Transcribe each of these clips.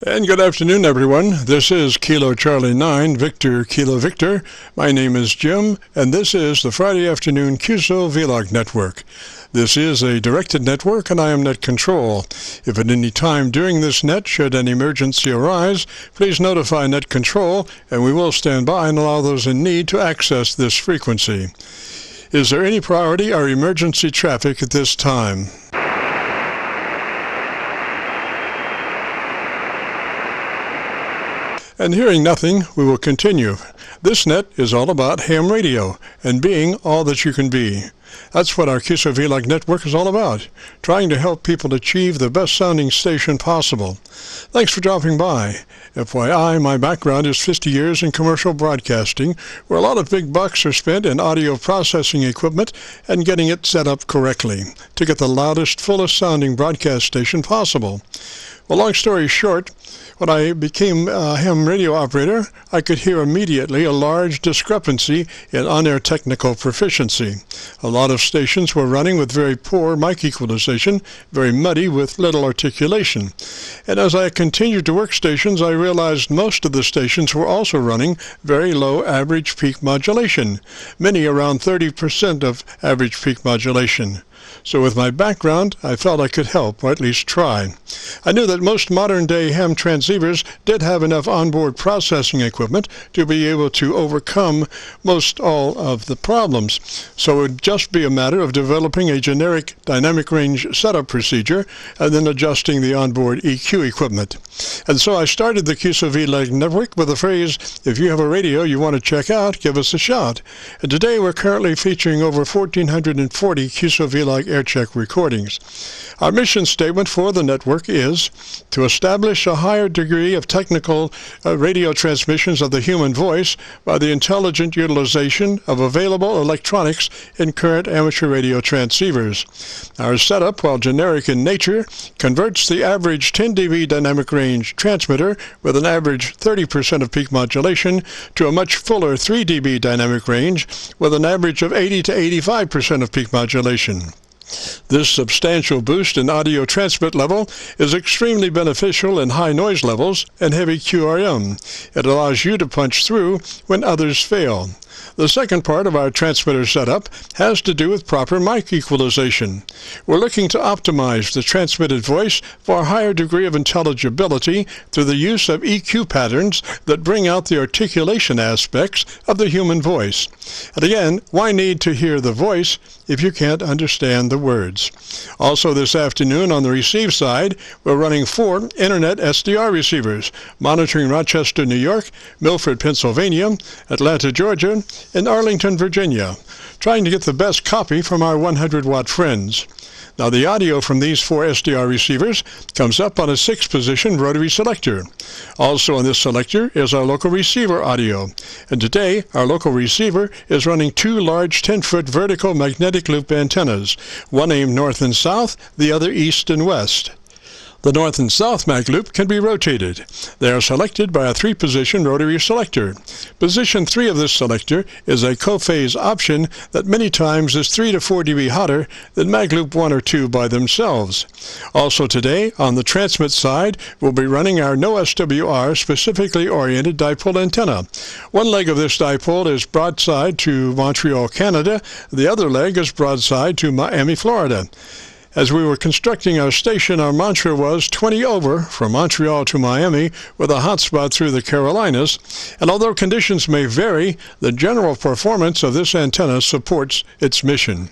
And good afternoon, everyone. This is Kilo Charlie 9, Victor Kilo Victor. My name is Jim, and this is the Friday afternoon QSO-VLOG network. This is a directed network, and I am net control. If at any time during this net should an emergency arise, please notify net control, and we will stand by and allow those in need to access this frequency. Is there any priority or emergency traffic at this time? And hearing nothing, we will continue. This net is all about ham radio and being all that you can be. That's what our QSO-VLOG network is all about, trying to help people achieve the best sounding station possible. Thanks for dropping by. FYI, my background is 50 years in commercial broadcasting, where a lot of big bucks are spent in audio processing equipment and getting it set up correctly to get the loudest, fullest sounding broadcast station possible. Well, long story short, when I became a ham radio operator, I could hear immediately a large discrepancy in on-air technical proficiency. A lot of stations were running with very poor mic equalization, very muddy with little articulation. And as I continued to work stations, I realized most of the stations were also running very low average peak modulation, many around 30% of average peak modulation. So with my background, I felt I could help, or at least try. I knew that most modern-day ham transceivers did have enough onboard processing equipment to be able to overcome most all of the problems. So it would just be a matter of developing a generic dynamic range setup procedure and then adjusting the onboard EQ equipment. And so I started the QSO-VLOG network with the phrase, if you have a radio you want to check out, give us a shout. And today we're currently featuring over 1,440 QSO-VLOG Aircheck recordings. Our mission statement for the network is to establish a higher degree of technical radio transmissions of the human voice by the intelligent utilization of available electronics in current amateur radio transceivers. Our setup, while generic in nature, converts the average 10 dB dynamic range transmitter with an average 30% of peak modulation to a much fuller 3 dB dynamic range with an average of 80 to 85% of peak modulation. This substantial boost in audio transmit level is extremely beneficial in high noise levels and heavy QRM. It allows you to punch through when others fail. The second part of our transmitter setup has to do with proper mic equalization. We're looking to optimize the transmitted voice for a higher degree of intelligibility through the use of EQ patterns that bring out the articulation aspects of the human voice. And again, why need to hear the voice if you can't understand the words? Also this afternoon on the receive side, we're running 4 Internet SDR receivers, monitoring Rochester, New York, Milford, Pennsylvania, Atlanta, Georgia, and Arlington, Virginia, trying to get the best copy from our 100-watt friends. Now the audio from these 4 SDR receivers comes up on a 6-position rotary selector. Also on this selector is our local receiver audio. And today our local receiver is running 2 large 10-foot vertical magnetic loop antennas, one aimed north and south, the other east and west. The north and south mag loop can be rotated. They are selected by a 3-position rotary selector. Position 3 of this selector is a co-phase option that many times is 3 to 4 dB hotter than mag loop 1 or 2 by themselves. Also today, on the transmit side, we'll be running our no SWR specifically oriented dipole antenna. One leg of this dipole is broadside to Montreal, Canada. The other leg is broadside to Miami, Florida. As we were constructing our station, our mantra was 20 over from Montreal to Miami with a hotspot through the Carolinas, and although conditions may vary, the general performance of this antenna supports its mission.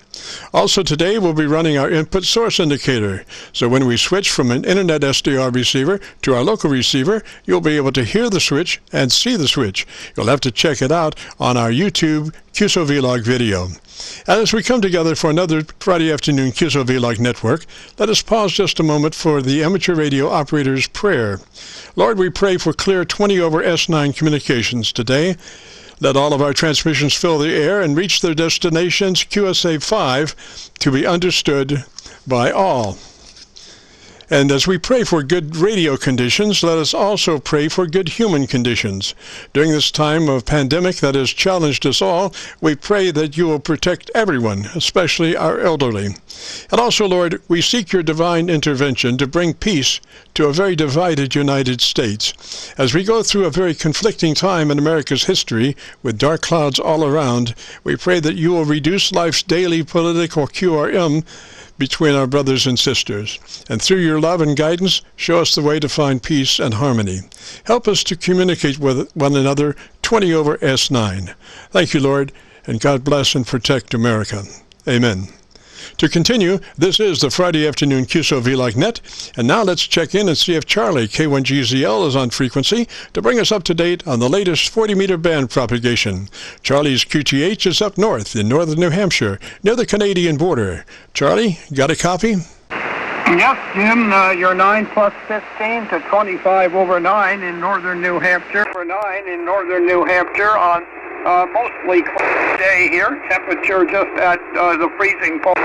Also today we'll be running our input source indicator, so when we switch from an Internet SDR receiver to our local receiver, you'll be able to hear the switch and see the switch. You'll have to check it out on our YouTube QSO-VLOG video. And as we come together for another Friday afternoon QSO-VLOG network, let us pause just a moment for the amateur radio operator's prayer. Lord, we pray for clear 20 over S9 communications today. Let all of our transmissions fill the air and reach their destinations QSA-5 to be understood by all. And as we pray for good radio conditions, let us also pray for good human conditions. During this time of pandemic that has challenged us all, we pray that you will protect everyone, especially our elderly. And also, Lord, we seek your divine intervention to bring peace to a very divided United States. As we go through a very conflicting time in America's history with dark clouds all around, we pray that you will reduce life's daily political QRM between our brothers and sisters, and through your love and guidance, show us the way to find peace and harmony. Help us to communicate with one another 20 over S9. Thank you, Lord, and God bless and protect America. Amen. To continue, this is the Friday afternoon QSO-VLOG net, and now let's check in and see if Charlie K1GZL is on frequency to bring us up to date on the latest 40-meter band propagation. Charlie's QTH is up north in northern New Hampshire, near the Canadian border. Charlie, got a copy? Yes, Jim, you're 9 plus 15 to 25 over 9 in northern New Hampshire. For 9 in northern New Hampshire on mostly cloudy day here. Temperature just at the freezing point.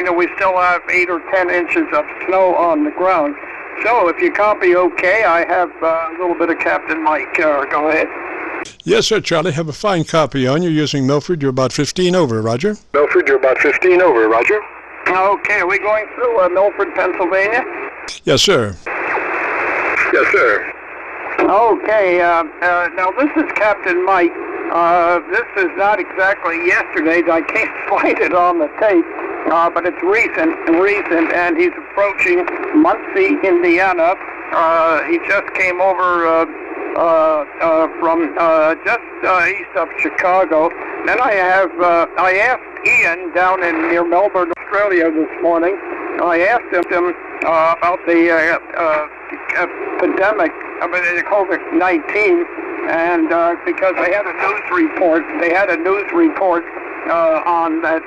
And we still have 8 or 10 inches of snow on the ground. So if you copy okay, I have a little bit of Captain Mike. Go ahead. Yes, sir, Charlie. Have a fine copy on. You're using Milford. You're about 15 over, Roger. Milford, you're about 15 over, Roger. Okay, are we going through Milford, Pennsylvania? Yes, sir. Yes, sir. Okay, now this is Captain Mike. This is not exactly yesterday's. I can't find it on the tape, but it's recent, and he's approaching Muncie, Indiana. He just came over from just east of Chicago. Then I asked Ian down near Melbourne, Australia this morning. I asked him about the epidemic of COVID-19, and because they had a news report on that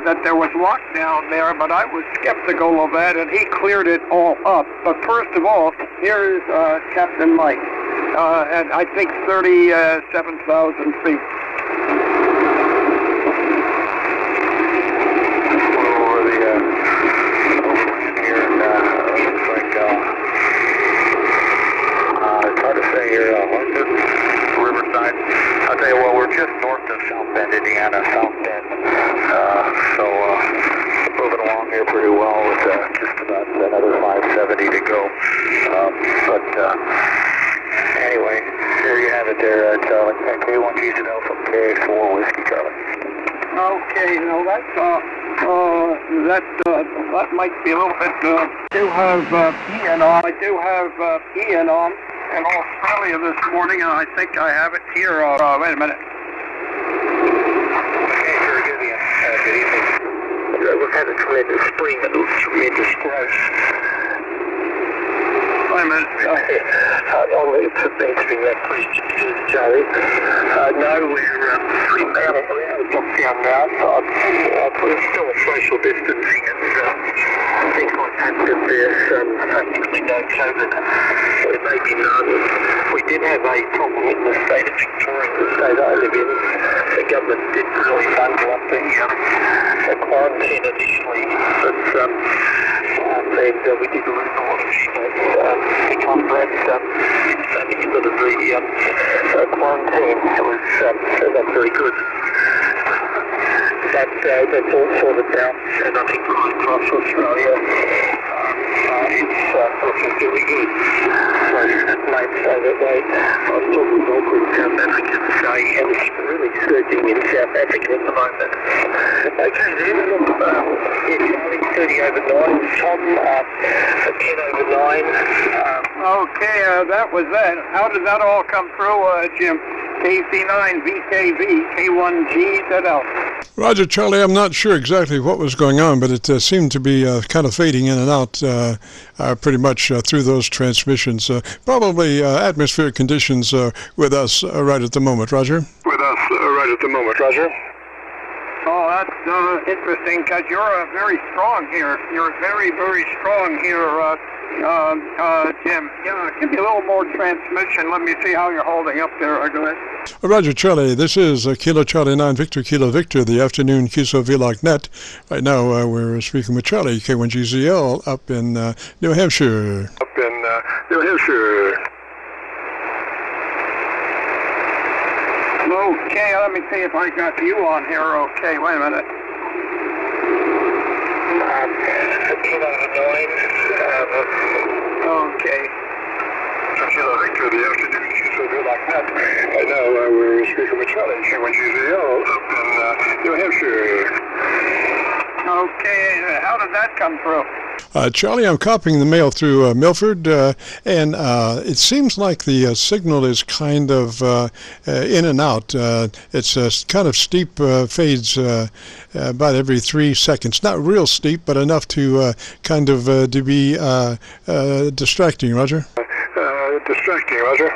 that there was lockdown there, but I was skeptical of that, and he cleared it all up. But first of all, here's Captain Mike at I think 37,000 feet. I'll tell you what, we're just north of South Bend, Indiana, South Bend. So moving along here pretty well with just about another 570 to go. Anyway, there you have it there, Charlie. K1GZL from K4 Whiskey, Charlie. Okay, now that might be a little bit. I do have Ian on. In Australia this morning, and I think I have it here. Wait a minute. Okay, very good, Ian. Good evening. We've had a tremendous spring, tremendous growth. Wait a minute. I'll leave to answering that question, Charlie. No, we're pretty out of lockdown now. We're still social distancing and things like that. There's practically no COVID. There may be none. We did have a problem in the state of Victoria, the state I live in. The government did really bundle up the quarantine initially, but and we did lose a lot of snow to combat the end of the quarantine. It was not very good. That's all sorted now, and I think right across Australia, it's looking really good. So it might say that way. I was talking to Volker in South Africa today, and it's really surging in South Africa at the moment. Okay, then, look, Charlie, 30 over 9, Tom, 10 over 9. Okay, that was that. How did that all come through, Jim? KC9VKV, K1GZL. Roger, Charlie, I'm not sure exactly what was going on, but it seemed to be kind of fading in and out pretty much through those transmissions. Probably atmospheric conditions with us right at the moment, Roger. With us right at the moment, Roger. Oh, that's interesting, because you're very strong here. You're very, very strong here Jim. Yeah, give me a little more transmission. Let me see how you're holding up there. Go ahead. Roger, Charlie. This is Kilo Charlie 9 Victor Kilo Victor, the afternoon QSO-VLOG net. Right now, we're speaking with Charlie, K1GZL, up in New Hampshire. New Hampshire. Okay, let me see if I got you on here. Okay, wait a minute. Okay. Kilo Victor, the afternoon QSO-VLOG net. Right now, we're speaking with Charlie, K1GZL, up in New Hampshire. Okay, how did that come through? Charlie, I'm copying the mail through Milford, and it seems like the signal is kind of in and out. It's kind of steep fades about every 3 seconds. Not real steep, but enough to kind of to be distracting, Roger. Distracting, Roger.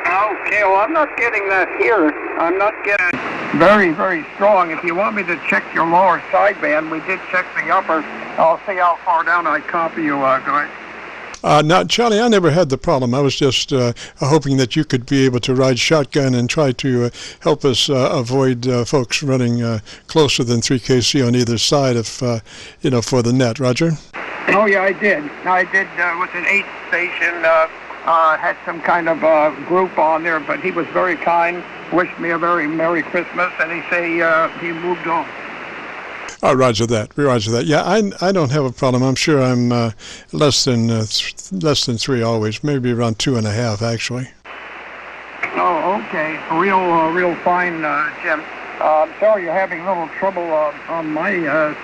Okay, well, I'm not getting that here. I'm not getting very, very strong. If you want me to check your lower sideband, we did check the upper. I'll see how far down I copy you, go ahead. Now, Charlie, I never had the problem. I was just hoping that you could be able to ride shotgun and try to help us avoid folks running closer than 3 KC on either side of, for the net. Roger? Oh, yeah, I did. I did with an 8 station, had some kind of group on there, but he was very kind, wished me a very Merry Christmas, and he he moved on. Oh, roger that. Roger that. Yeah, I don't have a problem. I'm sure I'm less than 3 always, maybe around 2.5 actually. Oh, okay. Real fine, Jim. I'm sorry you're having a little trouble on my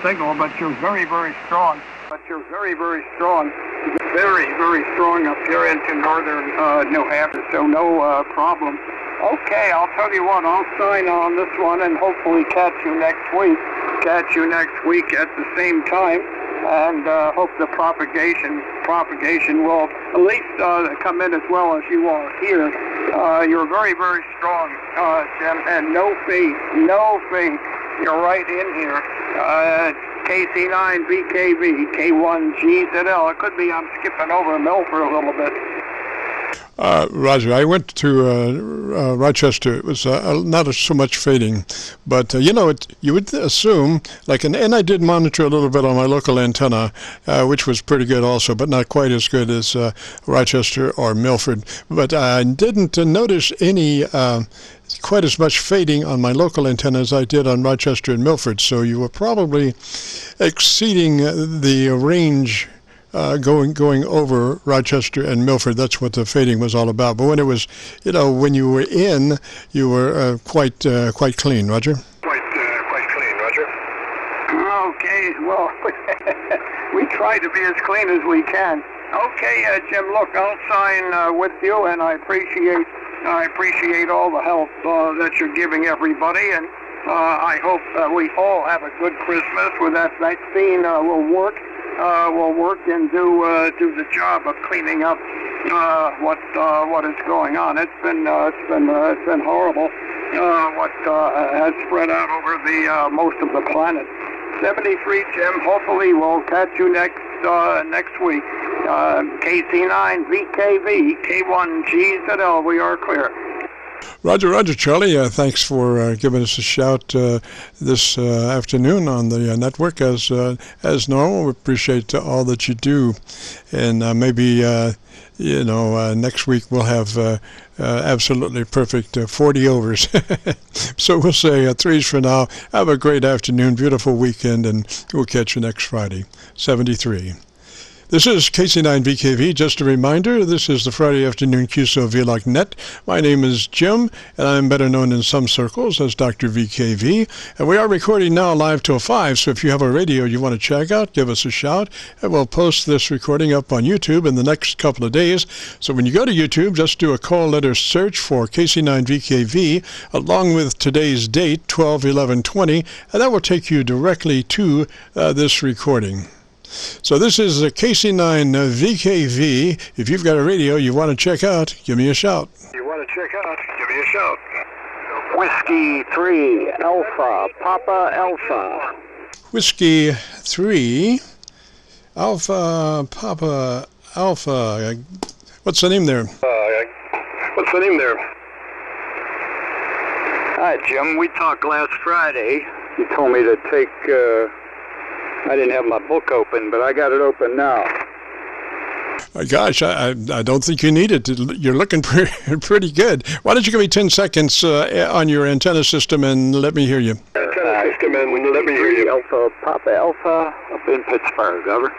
signal, but you're very, very strong. Very, very strong up here into northern New Hampshire, so no problem. Okay, I'll tell you what, I'll sign on this one and hopefully catch you next week at the same time, and hope the propagation will at least come in as well as you are here. You're very, very strong, Jim, and no fade. You're right in here. KC9VKV, K1GZL. It could be I'm skipping over Milford a little bit. Roger, I went to Rochester. It was not so much fading, but you would assume, and I did monitor a little bit on my local antenna, which was pretty good also, but not quite as good as Rochester or Milford. But I didn't notice any quite as much fading on my local antenna as I did on Rochester and Milford. So you were probably exceeding the range going over Rochester and Milford. That's what the fading was all about. But when it was, when you were in, you were quite clean, Roger. Quite clean, Roger. Okay, well, we try to be as clean as we can. Okay, Jim, look, I'll sign with you, and I appreciate all the help that you're giving everybody, and I hope we all have a good Christmas with that vaccine will work and do the job of cleaning up what is going on. It's been horrible what has spread out over the most of the planet. 73, Jim. Hopefully we'll catch you next week. KC9VKV, K1GZL. We are clear. Roger, Charlie. Thanks for giving us a shout this afternoon on the network. As normal, we appreciate all that you do, and maybe next week we'll have absolutely perfect 40 overs. So we'll say 3s for now. Have a great afternoon, beautiful weekend, and we'll catch you next Friday. 73. This is KC9VKV. Just a reminder, this is the Friday afternoon QSO-VLOG net. My name is Jim, and I'm better known in some circles as Dr. VKV. And we are recording now live till 5, so if you have a radio you want to check out, give us a shout, and we'll post this recording up on YouTube in the next couple of days. So when you go to YouTube, just do a call letter search for KC9VKV, along with today's date, 12/11/20, and that will take you directly to this recording. So this is a KC9VKV. If you've got a radio you want to check out, give me a shout. Whiskey 3, Alpha, Papa Alpha. Whiskey 3, Alpha, Papa Alpha. What's the name there? What's the name there? Hi, Jim. We talked last Friday. You told me to take, I didn't have my book open, but I got it open now. Gosh, I don't think you need it. You're looking pretty good. Why don't you give me 10 seconds on your antenna system and let me hear you? Antenna system and let me hear you. Alpha Papa Alpha up in Pittsburgh, over.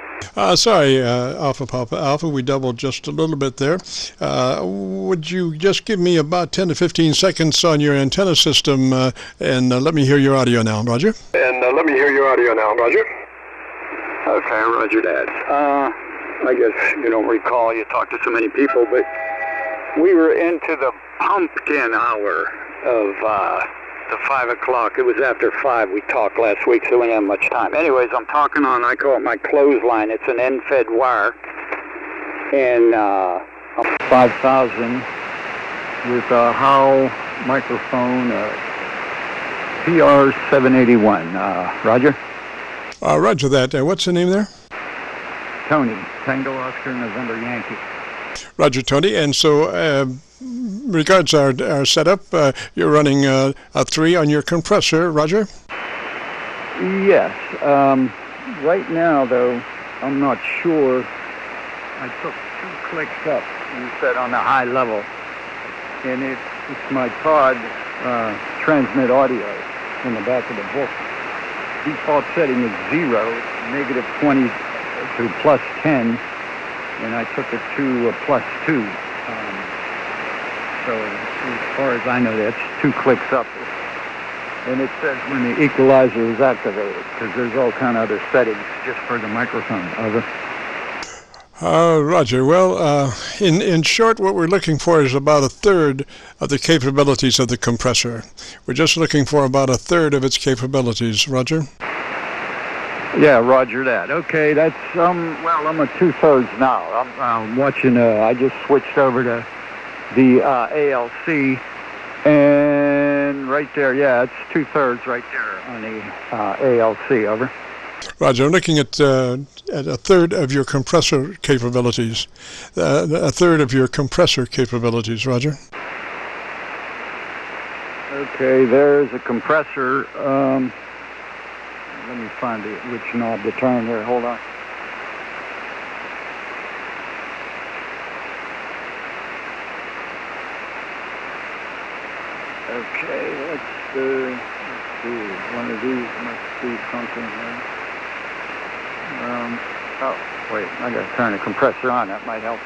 Sorry, Alpha Papa Alpha, we doubled just a little bit there. Would you just give me about 10 to 15 seconds on your antenna system and let me hear your audio now, Roger? And let me hear your audio now, Roger. Okay, Roger that. I guess you don't recall, you talked to so many people, but we were into the pumpkin hour of the 5 o'clock. It was after 5. We talked last week, so we didn't have much time. Anyways, I'm talking on, I call it my clothesline. It's an end-fed wire. And 5,000 with a Howe microphone, PR781. Roger? Roger that. What's the name there? Tony, Tango Oscar November Yankee. Roger, Tony. And so, regards our setup, you're running a 3 on your compressor, Roger? Yes. Right now, though, I'm not sure. I took 2 clicks up, you said, on the high level. And it's my pod transmit audio in the back of the book. Default setting is 0, negative 20 to plus 10, and I took it to plus 2. So as far as I know, that's 2 clicks up. And it says when the equalizer is activated, because there's all kind of other settings just for the microphone. Over. Roger. Well, in short, what we're looking for is about 1/3 of the capabilities of the compressor. We're just looking for about 1/3 of its capabilities. Roger? Yeah, Roger that. Okay, that's, well, I'm at 2/3 now. I'm watching, I just switched over to the ALC, and right there, yeah, it's 2/3 right there on the ALC, over. Roger, I'm looking at 1/3 of your compressor capabilities. 1/3 of your compressor capabilities, Roger. Okay, there's a compressor. Let me find which knob to turn here. Hold on. Okay, let's see. One of these must be something here. Oh, wait, I gotta turn the compressor on. That might help.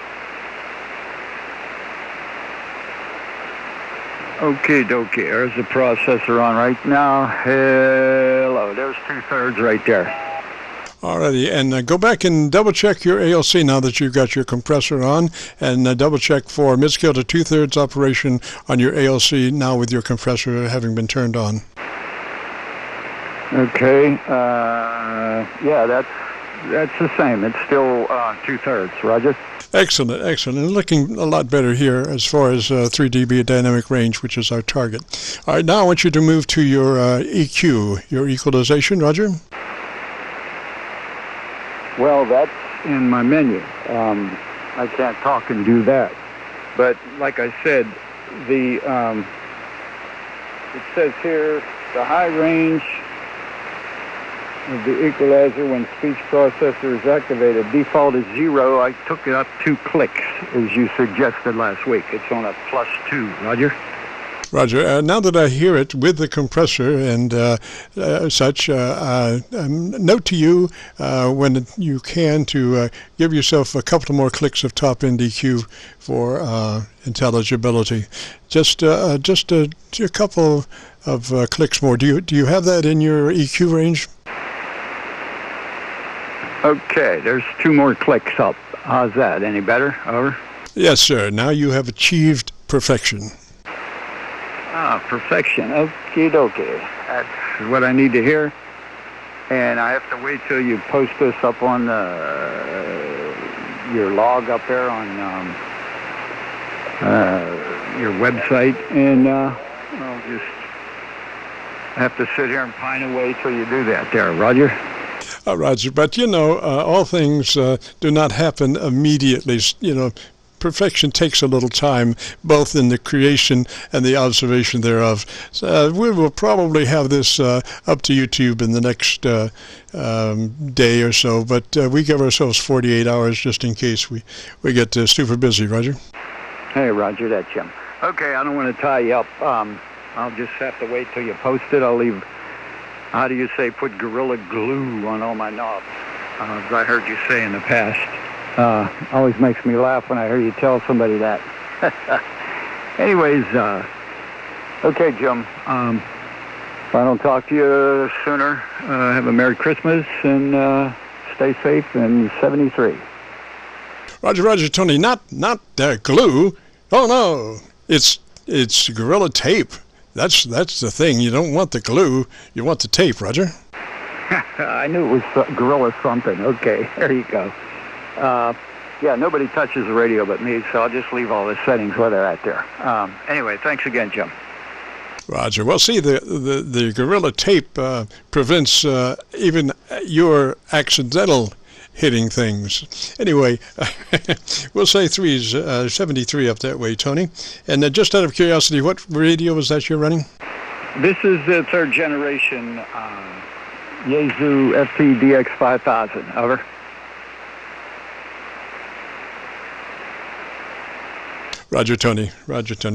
Okay, dokie. There's the processor on right now. Hello. There's 2/3 right there. Alrighty, and go back and double check your ALC now that you've got your compressor on, and double check for mid-scale to 2/3 operation on your ALC now with your compressor having been turned on. Okay. Yeah, that's the same. It's still 2/3. Roger. Excellent, excellent. And looking a lot better here as far as 3 dB dynamic range, which is our target. All right, now I want you to move to your EQ, your equalization, Roger. Well, that's in my menu. I can't talk and do that. But like I said, it says here the high range of the equalizer when speech processor is activated. Default is 0. I took it up 2 clicks, as you suggested last week. It's on a +2. Roger? Roger. Now that I hear it with the compressor and such, note to you when you can to give yourself a couple more clicks of top-end EQ for intelligibility. Just a couple of clicks more. Do you have that in your EQ range? Okay, there's 2 more clicks up. How's that? Any better? Over? Yes, sir. Now you have achieved perfection. Ah, perfection. Okie dokie. That's what I need to hear. And I have to wait till you post this up on your log up there on your website. And I'll just have to sit here and pine away till you do that there. Roger? Roger, but you know, all things do not happen immediately. You know, perfection takes a little time, both in the creation and the observation thereof. So, we will probably have this up to YouTube in the next day or so, but we give ourselves 48 hours just in case we get super busy. Roger? Hey, Roger, that's Jim. Okay, I don't want to tie you up. I'll just have to wait till you post it. I'll leave, how do you say, put Gorilla Glue on all my knobs, as I heard you say in the past. Always makes me laugh when I hear you tell somebody that. Anyways, okay, Jim. If I don't talk to you sooner, have a Merry Christmas and stay safe in 73. Roger, Tony, not glue. Oh no, it's Gorilla Tape. That's the thing. You don't want the glue. You want the tape, Roger. I knew it was Gorilla something. Okay, there you go. Yeah, nobody touches the radio but me, so I'll just leave all the settings where they're at there. Anyway, thanks again, Jim. Roger. Well, see, the Gorilla Tape prevents even your accidental hitting things. Anyway, we'll say 73 up that way, Tony. And just out of curiosity, what radio is that you're running? This is the third generation Yaesu FTDX 5000. Over. Roger, Tony,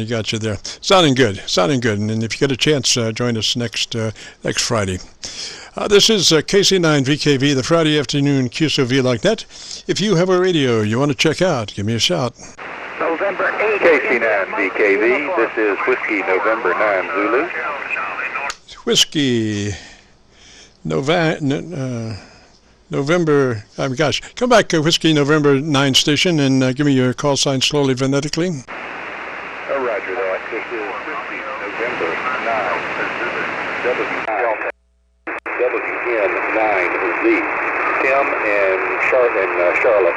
got you there. Sounding good. And if you get a chance, join us next Friday. This is KC9VKV, the Friday afternoon QSO-VLOG net. If you have a radio you want to check out, give me a shout. November 8. KC9VKV, this is Whiskey November 9 Zulu. Whiskey November, come back, Whiskey November 9 station, and give me your call sign slowly, phonetically. Oh, Roger that. This is Whiskey November 9 WN9Z. Tim and Charlotte.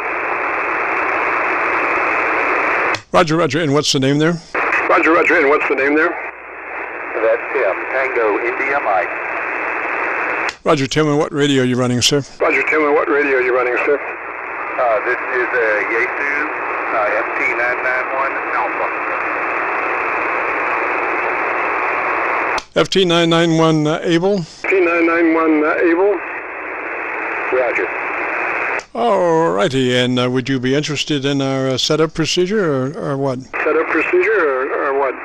Roger, and what's the name there? Roger, and what's the name there? That's Tim. Tango India Mike. Roger, Tim, and what radio are you running, sir? Roger, Tim, and what radio are you running, sir? This is Yaesu FT991 Alpha. FT991 Able? FT991 Able. Roger. All righty, and would you be interested in our setup procedure, or what? Setup procedure, or what?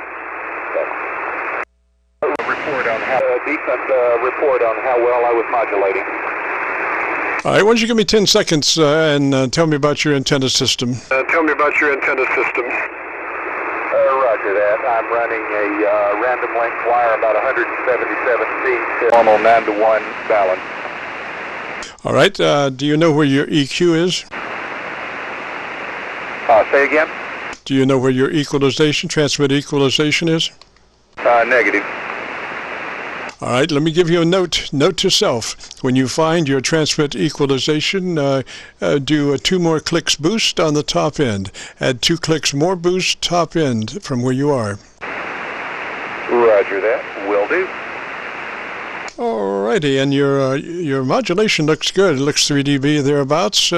Decent report on how well I was modulating. All right, why don't you give me 10 seconds and tell me about your antenna system. Roger that. I'm running a random length wire about 177 feet, normal 9-to-1 balance. All right, do you know where your EQ is? Say again? Do you know where your transmit equalization is? Negative. All right, let me give you a note to self. When you find your transmit equalization, do 2 more clicks boost on the top end. Add 2 clicks more boost top end from where you are. Roger that. Will do. All righty, and your modulation looks good. It looks 3 dB thereabouts.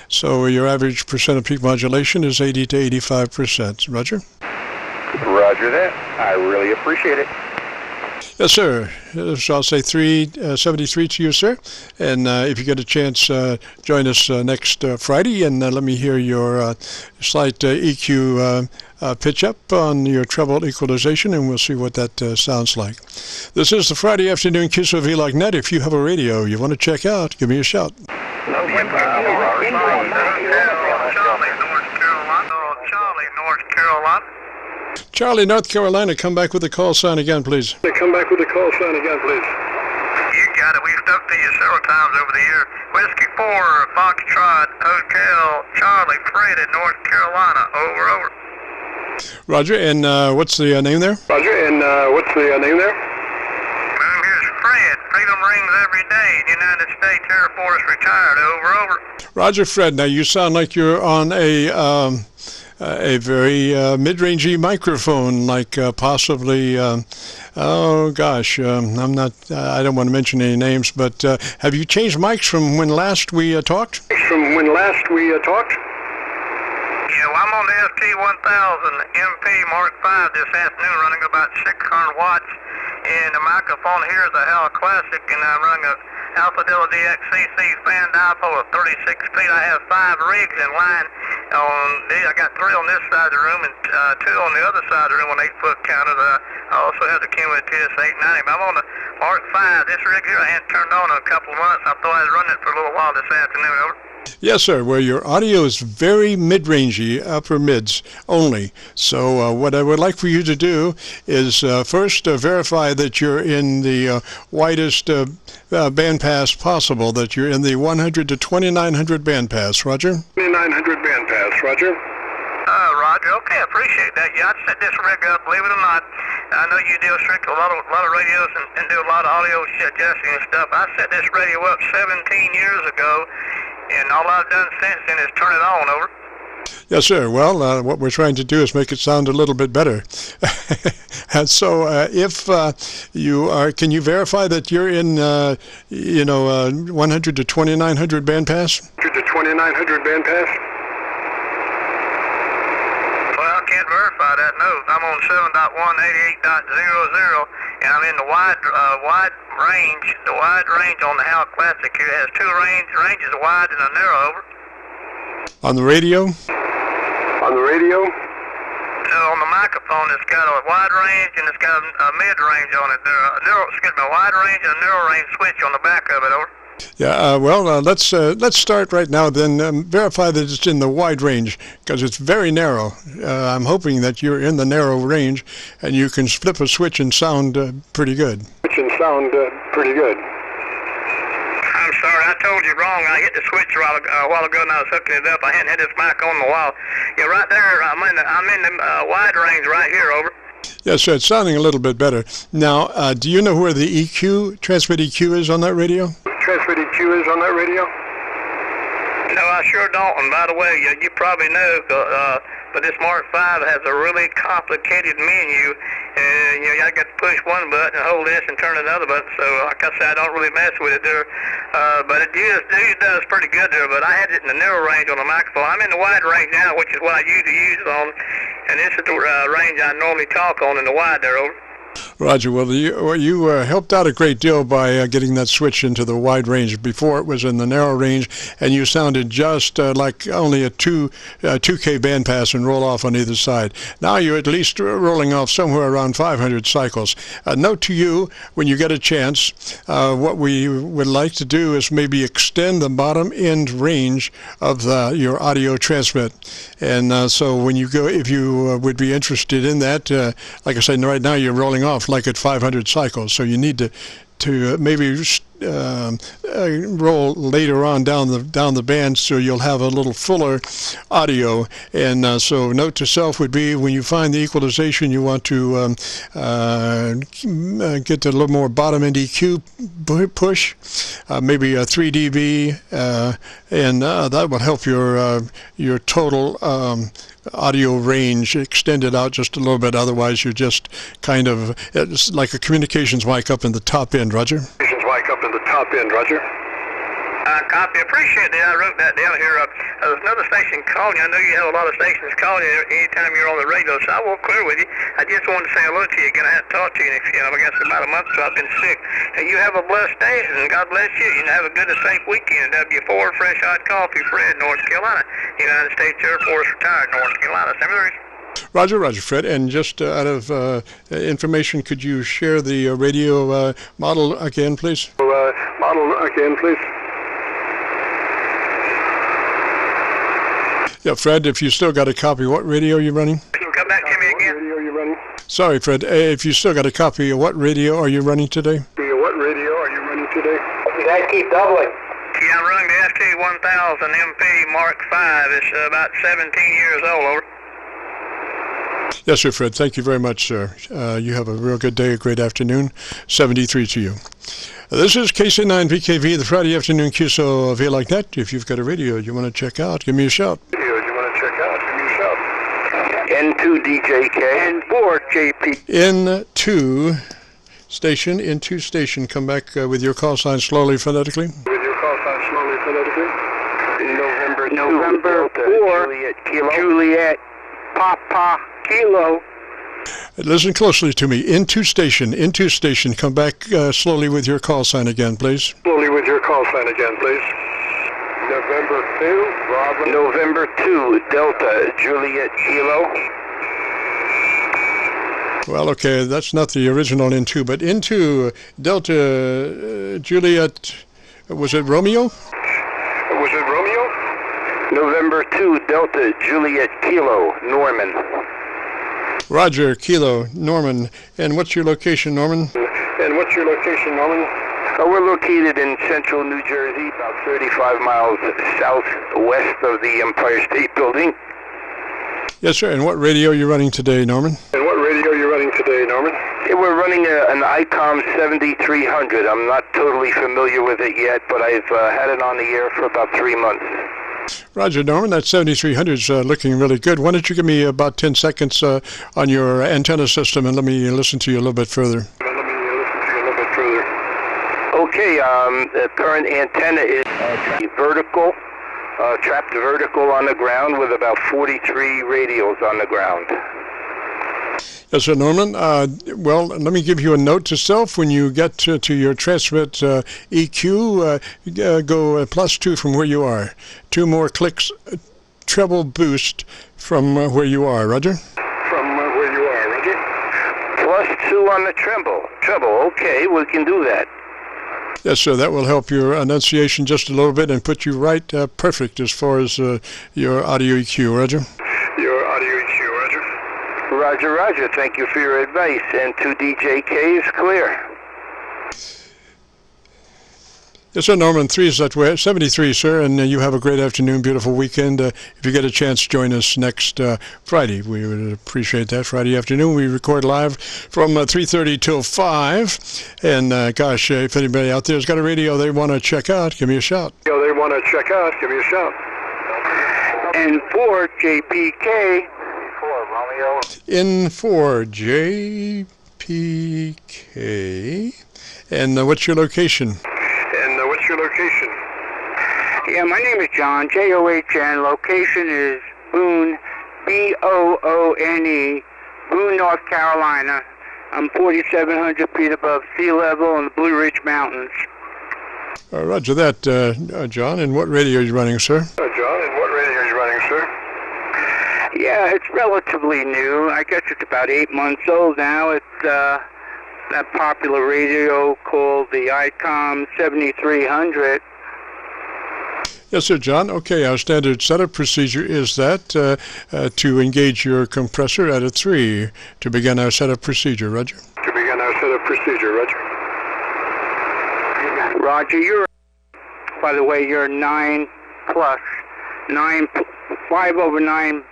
So your average percent of peak modulation is 80 to 85%. Roger? Roger that. I really appreciate it. Yes, sir. So I'll say 373 to you, sir. And if you get a chance, join us next Friday, and let me hear your slight EQ pitch up on your treble equalization, and we'll see what that sounds like. This is the Friday afternoon QSO-VLOG net. If you have a radio you want to check out, give me a shout. Charlie, North Carolina. Charlie, North Carolina, come back with the call sign again, please. You got it. We've talked to you several times over the year. Whiskey 4, Foxtrot, Hotel, Charlie, Fred in North Carolina. Over. Roger, and what's the name there? My name is Fred. Freedom rings every day. United States Air Force retired. Over. Roger, Fred. Now, you sound like you're on a a very mid-rangey microphone, like possibly, oh gosh, I'm not, I don't want to mention any names, but have you changed mics from when last we talked? From when last we talked? Yeah, well, I'm on the ST1000 MP Mark V this afternoon, running about 600 watts, and the microphone here is a Hell Classic, and I'm running a Alpha Delta DXCC fan dipole of 36 feet. I have 5 rigs in line. I got 3 on this side of the room and 2 on the other side of the room on 8-foot counters. I also have the Kenwood TS890. But I'm on the Mark V. This rig here I hadn't turned on in a couple of months. I thought I'd run it for a little while this afternoon. Over. Yes, sir. Well, your audio is very mid-rangey, upper mids only. So what I would like for you to do is first verify that you're in the widest bandpass possible, that you're in the 100 to 2900 bandpass. Roger? 2900 bandpass, Roger. Roger. Okay, I appreciate that. Yeah, I set this rig up, believe it or not. I know you deal strictly with a lot of radios and do a lot of audio adjusting and stuff. I set this radio up 17 years ago. And all I've done since then is turn it on. Over. Yes, sir. Well, what we're trying to do is make it sound a little bit better. And so, if you are, can you verify that you're in, 100 to 2900 bandpass? 100 to 2900 bandpass? Well, I can't verify that. No, I'm on 7.188.00. And I'm in the wide range on the Hal Classic here. It has 2 ranges, a wide and a narrow. Over. On the radio? On the radio? So on the microphone, it's got a wide range and it's got a mid-range on it. There, a wide range and a narrow range switch on the back of it. Over. Yeah, let's start right now then. Verify that it's in the wide range, because it's very narrow. I'm hoping that you're in the narrow range and you can flip a switch and sound pretty good. I'm sorry, I told you wrong. I hit the switch a while ago and I was hooking it up. I hadn't had this mic on in a while. Yeah, right there, I'm in the wide range right here. Over. Yes, sir, it's sounding a little bit better. Now, do you know where the EQ, transmit EQ is on that radio? Transmit EQ is on that radio? No, I sure don't. And by the way, you probably know, but this Mark V has a really complicated menu. I got to push one button and hold this and turn another button. So, like I said, I don't really mess with it there. But it does pretty good there. But I had it in the narrow range on the microphone. I'm in the wide range now, which is what I usually use it on. And this is the range I normally talk on in the wide there. Over. Roger. Well, you helped out a great deal by getting that switch into the wide range. Before it was in the narrow range, and you sounded just like only a 2K bandpass and roll off on either side. Now you're at least rolling off somewhere around 500 cycles. Note to you, when you get a chance, what we would like to do is maybe extend the bottom end range of your audio transmit. And so when you go, if you would be interested in that, like I said, right now you're rolling off like at 500 cycles, so you need to maybe roll later on down the band, so you'll have a little fuller audio. And so note to self would be, when you find the equalization, you want to get a little more bottom end EQ push, maybe a 3 dB, and that will help your total audio range extend it out just a little bit. Otherwise, you're just kind of, it's like a communications mic up in the top end. Roger? Roger. Copy. Appreciate that. I wrote that down here. There's another station calling you. I know you have a lot of stations calling you anytime you're on the radio, so I won't clear with you. I just wanted to say hello to you again. I had to talk to you. I guess about a month or so I've been sick. And you have a blessed day, and God bless you. Have a good and safe weekend. W4 Fresh Hot Coffee, Fred, North Carolina. United States Air Force, retired, North Carolina. Roger, Fred. And just out of information, could you share the radio model again, please? Yeah, Fred, if you still got a copy, what radio are you running? Come back to me again. Sorry, Fred. If you still got a copy, what radio are you running today? You guys keep doubling. Yeah, I'm running the ST1000 MP Mark V. It's about 17 years old. Over. Yes, sir, Fred. Thank you very much, sir. You have a real good day, a great afternoon. 73 to you. This is KC9VKV, the Friday afternoon QSO-VLOG net. If you've got a radio you want to check out, give me a shout. N2 DJK. N4 JP. N2 station, N2 station. Come back with your call sign slowly phonetically. With your call sign slowly phonetically. November 4 Juliet Kilo. Juliet Papa Kilo. Listen closely to me. N2 station. Come back slowly with your call sign again, please. Slowly with your call sign again, please. November 2, Bravo. November 2, Delta, Juliet Kilo. Well, okay, that's not the original N2, but N2 Delta Juliet, was it Romeo? Was it Romeo? November 2, Delta, Juliet Kilo, Norman. Roger, Kilo, Norman. And what's your location, Norman? We're located in central New Jersey, about 35 miles southwest of the Empire State Building. Yes, sir. And what radio are you running today, Norman? We're running an ICOM 7300. I'm not totally familiar with it yet, but I've had it on the air for about 3 months. Roger, Norman. That 7300 is looking really good. Why don't you give me about 10 seconds on your antenna system and let me listen to you a little bit further. Okay, the current antenna is vertical, trapped vertical on the ground with about 43 radios on the ground. Yes, sir, Norman. Well, let me give you a note to self. When you get to your transmit EQ, go +2 from where you are. 2 more clicks, treble boost from where you are. Roger? +2 on the treble. Okay, we can do that. Yes, sir. That will help your enunciation just a little bit and put you right perfect as far as your audio EQ. Roger? Roger. Thank you for your advice. N2 DJK is clear. Yes, sir, Norman. 3 is that way. 73, sir, and you have a great afternoon, beautiful weekend. If you get a chance, join us next Friday. We would appreciate that. Friday afternoon, we record live from 3:30 till 5. And, gosh, if anybody out there's got a radio they want to check out, give me a shout. N4 JPK. N4 JPK. And what's your location? Yeah, my name is John, John. Location is Boone, Boone, Boone, North Carolina. I'm 4,700 feet above sea level in the Blue Ridge Mountains. Roger that, John. And what radio are you running, sir? Yeah, it's relatively new. I guess it's about 8 months old now. It's that popular radio called the ICOM 7300. Yes, sir, John. Okay, our standard setup procedure is that to engage your compressor at a 3 to begin our setup procedure. Roger. Roger, by the way, you're 9 plus. 5 over 9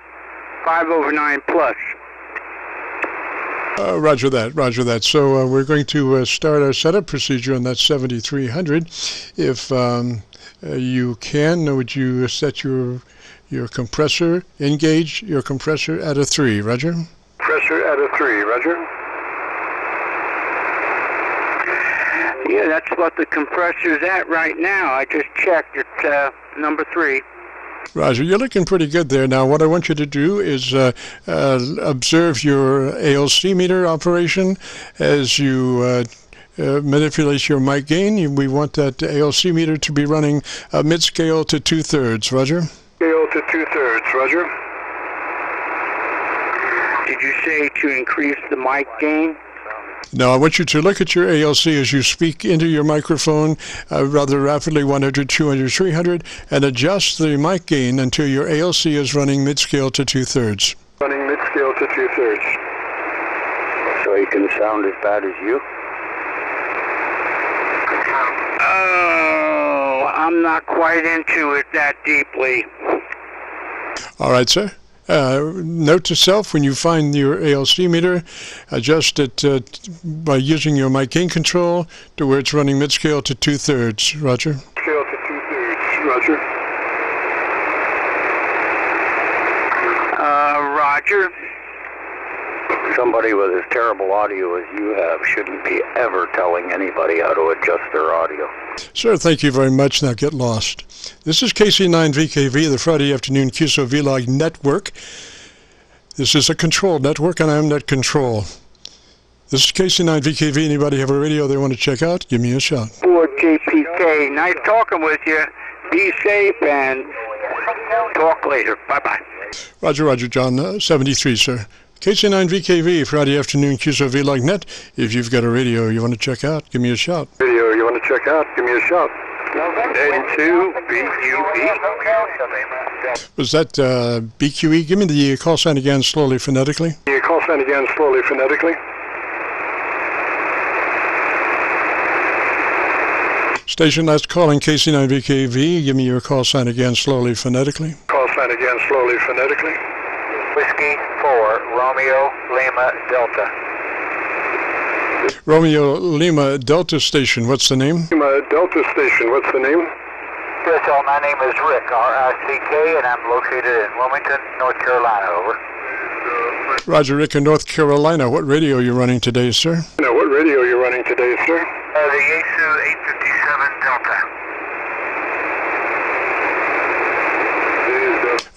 plus. Roger that. So we're going to start our setup procedure on that 7300. If you can, would you set your compressor, engage your compressor at a 3, Roger? Yeah, that's what the compressor's at right now. I just checked. It's number 3. Roger, you're looking pretty good there. Now, what I want you to do is observe your ALC meter operation as you manipulate your mic gain. We want that ALC meter to be running mid-scale to 2/3. Roger? Did you say to increase the mic gain? Now, I want you to look at your ALC as you speak into your microphone rather rapidly, 100, 200, 300, and adjust the mic gain until your ALC is running mid-scale to 2/3. So he can sound as bad as you? Oh, I'm not quite into it that deeply. All right, sir. Note to self, when you find your ALC meter, adjust it by using your mic gain control to where it's running mid-scale to 2/3. Roger? Roger. Somebody with as terrible audio as you have shouldn't be ever telling anybody how to adjust their audio. Sir, thank you very much. Now get lost. This is KC9VKV, the Friday afternoon QSO-VLOG network. This is a control network, and I'm net control. This is KC9VKV. Anybody have a radio they want to check out? Give me a shout. 4JPK. Nice talking with you. Be safe and talk later. Bye-bye. Roger, Roger, John. 73, sir. KC9VKV, Friday afternoon QSO-VLOG net. If you've got a radio you want to check out, give me a shout. Video you want to check out, give me a shout. N2BQE. Was that BQE? Give me the call sign again slowly, phonetically. Your call sign again slowly, phonetically. Station last calling KC9VKV. Give me your call sign again slowly, phonetically. Call sign again slowly, phonetically. Whiskey 4, Romeo Lima Delta. Romeo Lima Delta Station. What's the name? Lima Delta Station, what's the name? QSO, my name is Rick, R-I-C-K, and I'm located in Wilmington, North Carolina, over. Roger, Rick in North Carolina. What radio are you running today, sir? Now, what radio are you running today, sir? The Yaesu 857 Delta.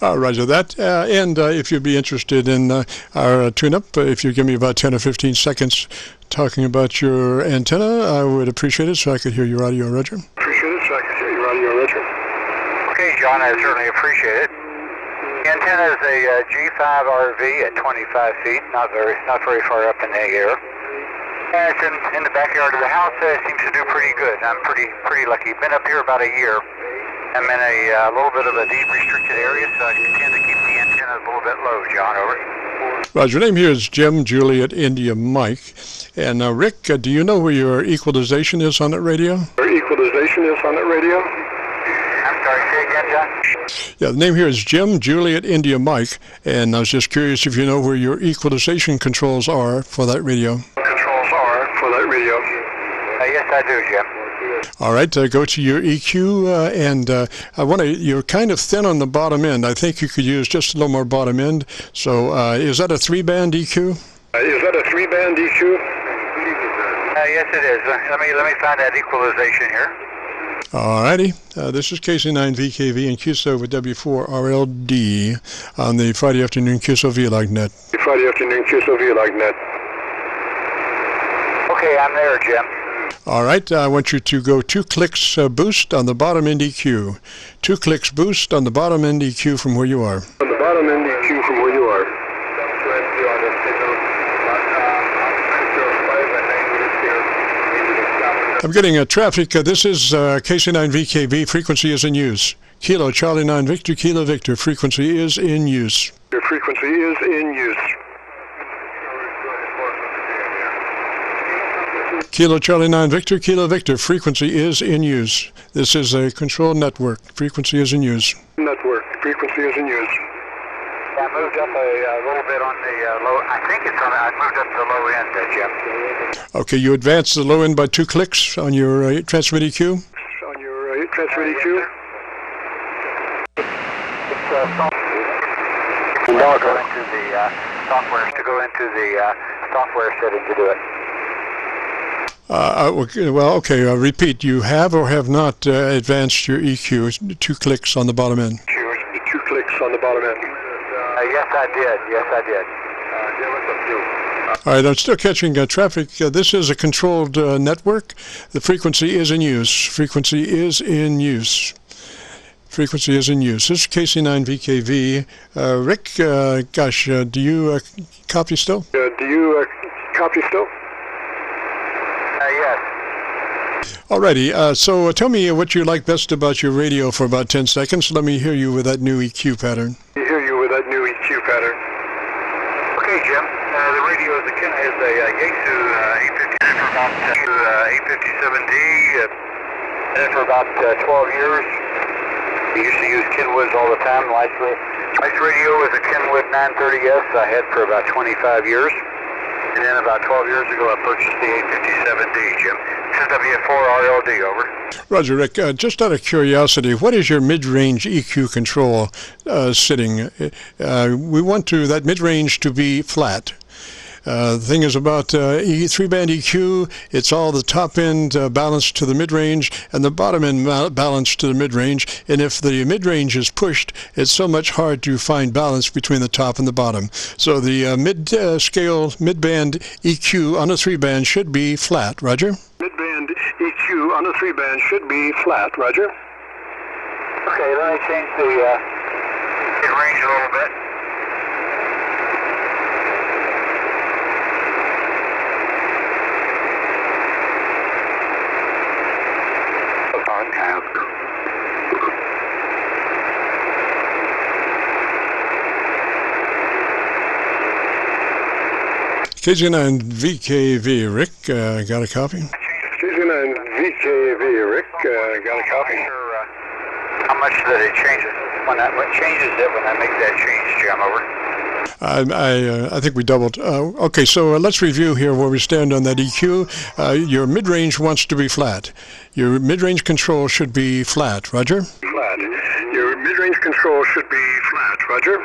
Roger that. And if you'd be interested in our tune-up, if you give me about 10 or 15 seconds talking about your antenna, I would appreciate it so I could hear your audio, Roger. Appreciate it, so I can hear your audio, Roger. Okay, John, I certainly appreciate it. The antenna is a G5RV at 25 feet, not very far up in the air. And it's in the backyard of the house. It seems to do pretty good. I'm pretty lucky. Been up here about a year. I'm in a little bit of a deep restricted area, so I tend to keep the antenna a little bit low, John, over. Roger, your name here is Jim Juliet India Mike. And Rick, do you know where your equalization is on that radio? Your equalization is on that radio? I'm sorry, say again, John? Yeah, the name here is Jim Juliet India Mike. And I was just curious if you know where your equalization controls are for that radio. Controls are for that radio. Yes, I do, Jim. All right, go to your EQ, and you're kind of thin on the bottom end. I think you could use just a little more bottom end. So is that a 3-band EQ? Is that a 3-band EQ? Yes, it is. Let me find that equalization here. All righty. This is KC9VKV and QSO with W4RLD on the Friday afternoon QSO-VLOG net. Friday afternoon QSO-VLOG net. Okay, I'm there, Jim. All right, I want you to go 2 clicks boost on the bottom end EQ. 2 clicks boost on the bottom end EQ from where you are. On the bottom end EQ from where you are. I'm getting traffic. This is KC9VKV. Frequency is in use. Kilo Charlie 9 Victor, Kilo Victor. Frequency is in use. Your frequency is in use. Kilo Charlie 9 Victor, Kilo Victor. Frequency is in use. This is a control network. Frequency is in use. Network. Frequency is in use. I moved up a little bit on the low. I think it's on. I moved up to the low end, Jim. Okay, you advance the low end by 2 clicks on your transmit EQ. On your transmit EQ. To go into the software setting to do it. Well, okay, repeat. You have or have not advanced your EQ 2 clicks on the bottom end. 2 clicks on the bottom end. Yes, I did. Yes, I did. All right, I'm still catching traffic. This is a controlled network. The frequency is in use. Frequency is in use. Frequency is in use. This is KC9VKV. Rick, do you copy still? Do you copy still? Yes. Alrighty, so tell me what you like best about your radio for about 10 seconds. Let me hear you with that new EQ pattern. Okay, Jim. The radio is a Yaesu 857D. For about 12 years. We used to use Kenwoods all the time. Nice radio was a Kenwood 930S I had for about 25 years. And then about 12 years ago, I purchased the 857D, Jim. is W4RLD, over. Roger, Rick. Just out of curiosity, what is your mid-range EQ control setting? We want that mid-range to be flat. The thing is about 3-band EQ, it's all the top end balanced to the mid-range and the bottom end balanced to the mid-range. And if the mid-range is pushed, it's so much hard to find balance between the top and the bottom. So the mid-band EQ on a 3-band should be flat. Roger? Mid-band EQ on a 3-band should be flat. Roger. Okay, let me change the mid-range a little bit. KC9VKV, Rick, got a copy? KC9VKV, Rick, got a copy? How much that it changes? What changes it when I make that change, Jim, over? I think we doubled. Okay, so let's review here where we stand on that EQ. Your mid-range wants to be flat. Your mid-range control should be flat. Roger? Flat. Your mid-range control should be flat. Roger?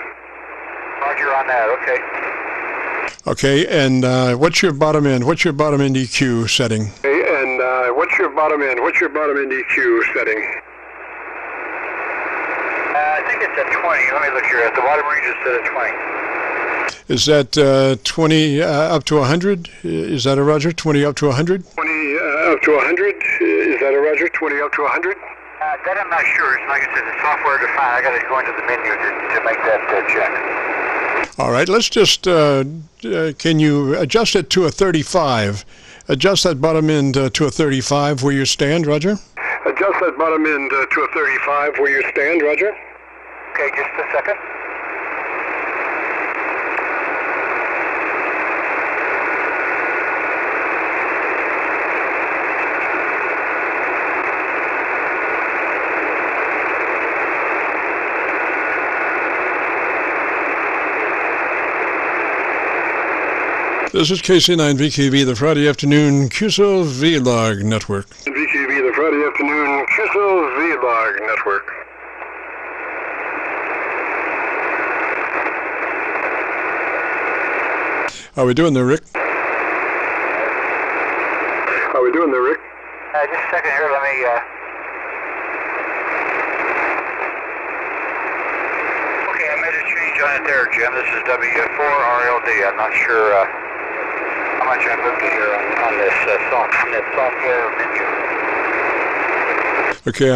Roger on that, okay. Okay, and what's your bottom end? What's your bottom end EQ setting? Okay, and what's your bottom end? What's your bottom end EQ setting? I think it's at 20. Let me look here. The bottom range is set at 20. Is that 20 up to 100? Is that a Roger? 20 up to 100? 20 up to 100? Is that a Roger? 20 up to 100? That I'm not sure. It's like I said, the software defined. I got to go into the menu to make that check. All right, let's just, can you adjust it to a 35? Adjust that bottom end to a 35 where you stand, Roger? Adjust that bottom end to a 35 where you stand, Roger? Okay, just a second. This is KC9VKV, the Friday afternoon QSO-VLOG network. VKV, the Friday afternoon QSO-VLOG network. How we doing there, Rick? How we doing there, Rick? Just a second here. Let me. Okay, I made a change on it there, Jim. This is W4RLD. I'm not sure how much I moved it here on this software menu. Okay,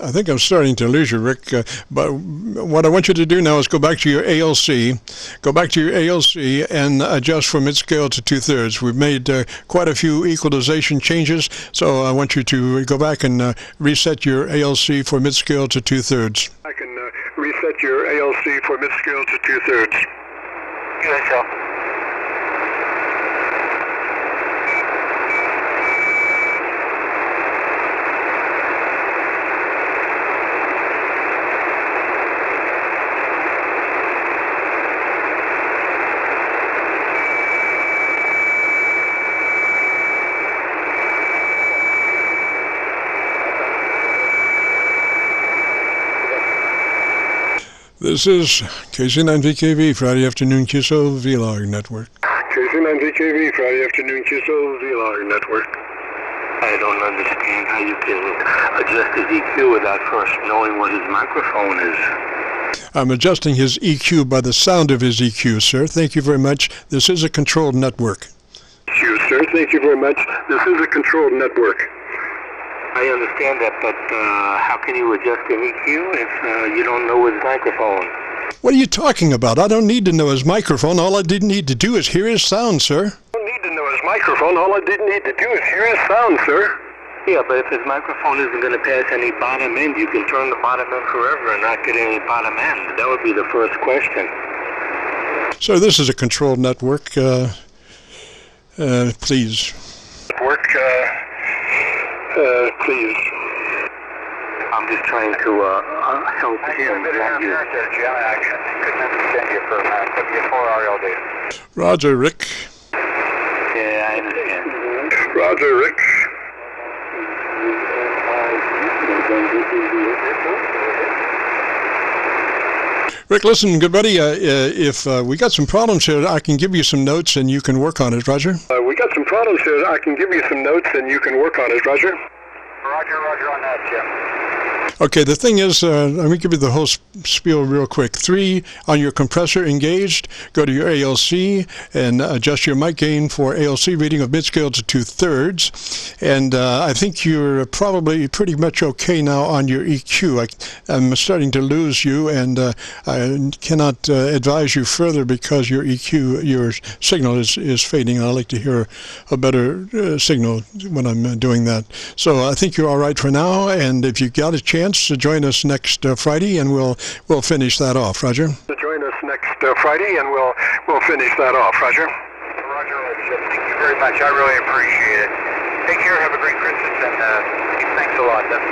I think I'm starting to lose you, Rick. But what I want you to do now is go back to your ALC. Go back to your ALC and adjust from mid-scale to 2/3. We've made quite a few equalization changes, so I want you to go back and reset your ALC for mid-scale to 2/3. I can reset your ALC for mid-scale to 2/3. QSO. This is KC9VKV, Friday afternoon QSO-VLOG network. KC9VKV, Friday afternoon QSO-VLOG network. I don't understand how you can adjust his EQ without first knowing what his microphone is. I'm adjusting his EQ by the sound of his EQ, sir. Thank you very much. This is a controlled network. Thank you, sir. Thank you very much. This is a controlled network. I understand that, but how can you adjust the EQ if you don't know his microphone? What are you talking about? I don't need to know his microphone. All I did need to do is hear his sound, sir. I don't need to know his microphone. All I didn't need to do is hear his sound, sir. Yeah, but if his microphone isn't going to pass any bottom end, you can turn the bottom end forever and not get any bottom end. That would be the first question. So this is a controlled network. Please. Please. I'm just trying to help him. I couldn't understand you for a minute. W4RLD. Roger, Rick. Yeah, I understand. Roger, Rick. Rick, listen, good buddy, if we got some problems here, I can give you some notes and you can work on it, Roger? We got some problems here. I can give you some notes and you can work on it, Roger? Roger on that, Jim. Okay, the thing is, let me give you the whole spiel real quick. 3, on your compressor engaged, go to your ALC and adjust your mic gain for ALC reading of mid-scale to 2/3. And I think you're probably pretty much okay now on your EQ. I'm starting to lose you, and I cannot advise you further because your EQ, your signal is fading. I like to hear a better signal when I'm doing that. So I think you're all right for now, and if you got a chance to join us next Friday, and we'll finish that off, Roger. To join us next Friday, and we'll finish that off, Roger. Roger, thank you very much. I really appreciate it. Take care. Have a great Christmas, and thanks a lot. That's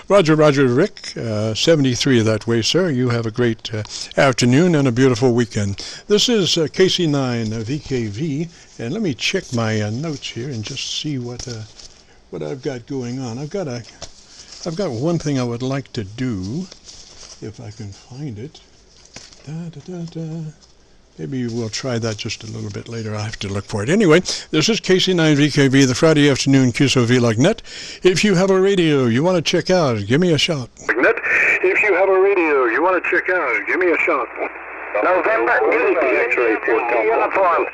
Roger, Rick, 73 that way, sir. You have a great afternoon and a beautiful weekend. This is KC9VKV, and let me check my notes here and just see what I've got going on. I've got one thing I would like to do, if I can find it. Maybe we'll try that just a little bit later. I have to look for it. Anyway, this is KC9VKV, the Friday afternoon QSO-VLOG net. If you have a radio you want to check out, give me a shout. If you have a radio you want to check out, give me a shout. November 8th, X-ray for uniform.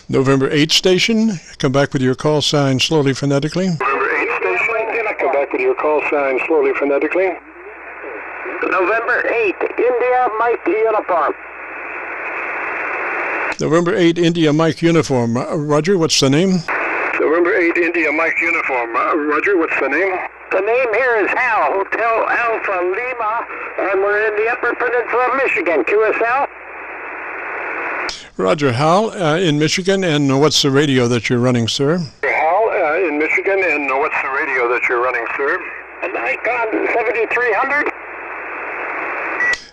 November 8 station, come back with your call sign slowly, phonetically. November 8 station, come back with your call sign slowly, phonetically. November 8, India Mike uniform. November 8 India Mike uniform. Roger, what's the name? November 8 India Mike uniform. Roger, what's the name? The name here is Hal, Hotel Alpha Lima, and we're in the Upper Peninsula of Michigan. QSL? Roger, Hal, in Michigan, and what's the radio that you're running, sir? Hal, in Michigan, and what's the radio that you're running, sir? An ICON 7300.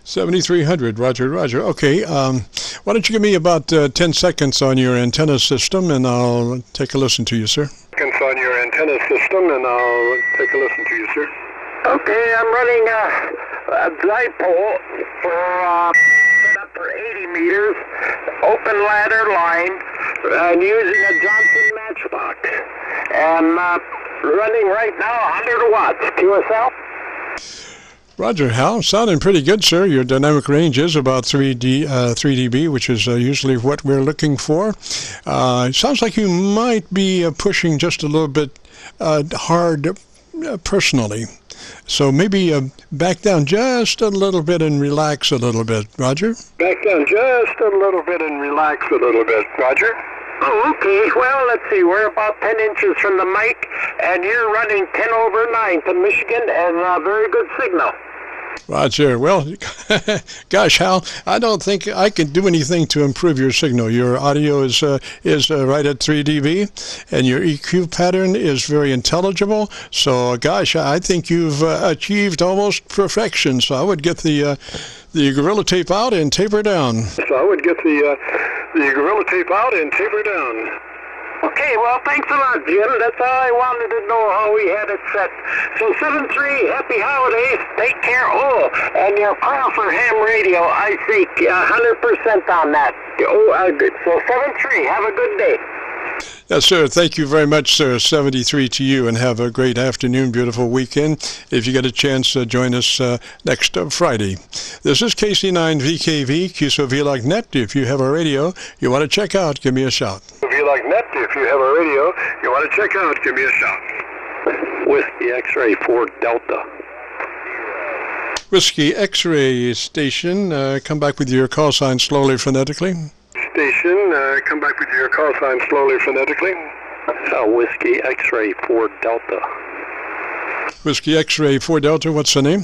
7300, Roger. Okay, why don't you give me about 10 seconds on your antenna system, and I'll take a listen to you, sir. Seconds on your antenna system, and I'll take a listen to you, sir. Okay, I'm running a dipole for 80 meters, open ladder line, and using a Johnson matchbox, and running right now 100 watts. QSL? Roger, Hal, sounding pretty good, sir. Your dynamic range is about 3 dB, which is usually what we're looking for. It sounds like you might be pushing just a little bit hard personally. So maybe back down just a little bit and relax a little bit, Roger? Back down just a little bit and relax a little bit, Roger? Oh, okay. Well, let's see. We're about 10 inches from the mic, and you're running 10/9 to Michigan, and a very good signal. Roger. Well, gosh, Hal, I don't think I can do anything to improve your signal. Your audio is right at 3 dB, and your EQ pattern is very intelligible. So, gosh, I think you've achieved almost perfection. So I would get the Gorilla Tape out and taper down. The Gorilla Tape out and taper down. Okay, well, thanks a lot, Jim. That's all I wanted to know, how we had it set. So 7-3, happy holidays. Take care. Oh, and your call for ham radio, I think 100% on that. Oh, so 7-3, have a good day. Yes, sir. Thank you very much, sir. 73 to you, and have a great afternoon, beautiful weekend. If you get a chance, join us next Friday. This is KC9VKV, QSO-VLOG net. If you have a radio you want to check out, give me a shout. VLOG net. If you have a radio you want to check out, give me a shout. Whiskey X-ray 4 Delta. Whiskey X-ray station, come back with your call sign slowly, phonetically. Station, come back with your call sign slowly, phonetically. Whiskey X-ray 4 Delta. Whiskey X-ray 4 Delta, what's the name?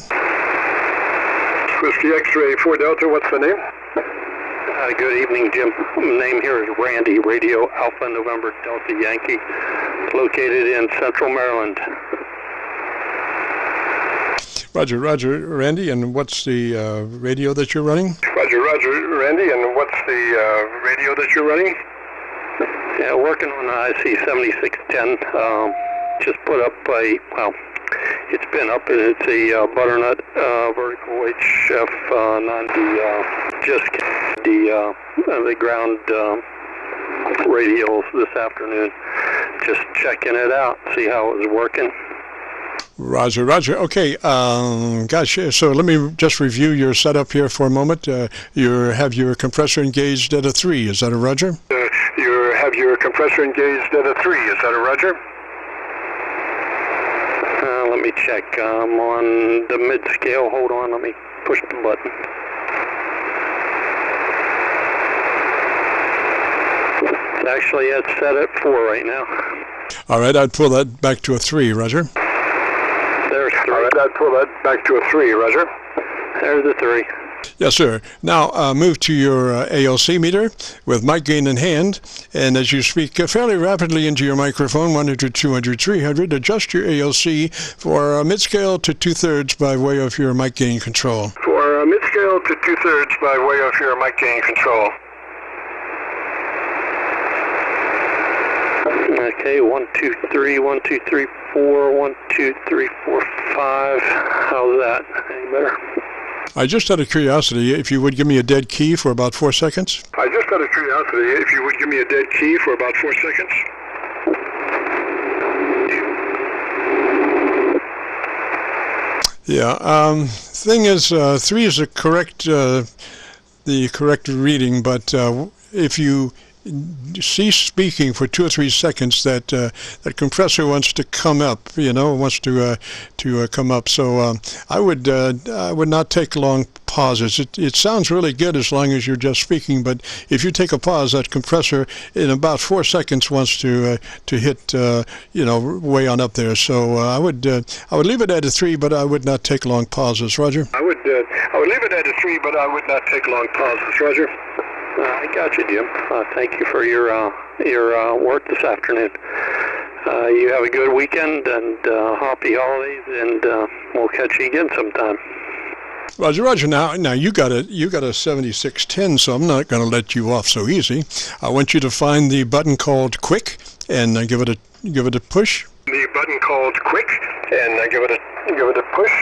Whiskey X-ray 4 Delta, what's the name? Good evening, Jim. The name here is Randy, Radio Alpha November Delta Yankee, located in Central Maryland. Roger, Randy, and what's the radio that you're running? Roger, Randy, and what's the radio that you're running? Yeah, working on IC 7610, just put up it's been up, and it's a butternut vertical HF90, just the ground radials this afternoon. Just checking it out, see how it was working. Roger, roger. Okay, gosh, so let me just review your setup here for a moment. You have your compressor engaged at a 3, is that a roger? You have your compressor engaged at a 3, is that a roger? Let me check. I'm on the mid-scale. Hold on, let me push the button. Actually, it's set at 4 right now. All right, I'd pull that back to a 3, roger. There's 3. All right, I'd pull that back to a 3, roger. There's the 3. Yes, sir. Now, move to your ALC meter with mic gain in hand, and as you speak fairly rapidly into your microphone, 100, 200, 300, adjust your ALC for mid-scale to 2/3 by way of your mic gain control. For mid-scale to 2/3 by way of your mic gain control. Okay, 1, 2, 3, 1, 2, 3, 4, 1, 2, 3, 4, 5. How's that? Any better? I just out of curiosity, if you would give me a dead key for about 4 seconds. I just out of curiosity, if you would give me a dead key for about 4 seconds. Yeah, thing is, 3 is the correct reading, but if you cease speaking for 2 or 3 seconds, that compressor wants to come up, wants to come up. So I would not take long pauses. It sounds really good as long as you're just speaking, but if you take a pause, that compressor in about 4 seconds wants to hit way on up there. So I would leave it at a 3, but I would not take long pauses. Roger. I would leave it at a 3, but I would not take long pauses. Roger. I got you, Jim. Thank you for your work this afternoon. You have a good weekend and happy holidays, and we'll catch you again sometime. Roger, roger. Now you got a 7610, so I'm not going to let you off so easy. I want you to find the button called Quick and give it a push. The button called Quick and give it a push.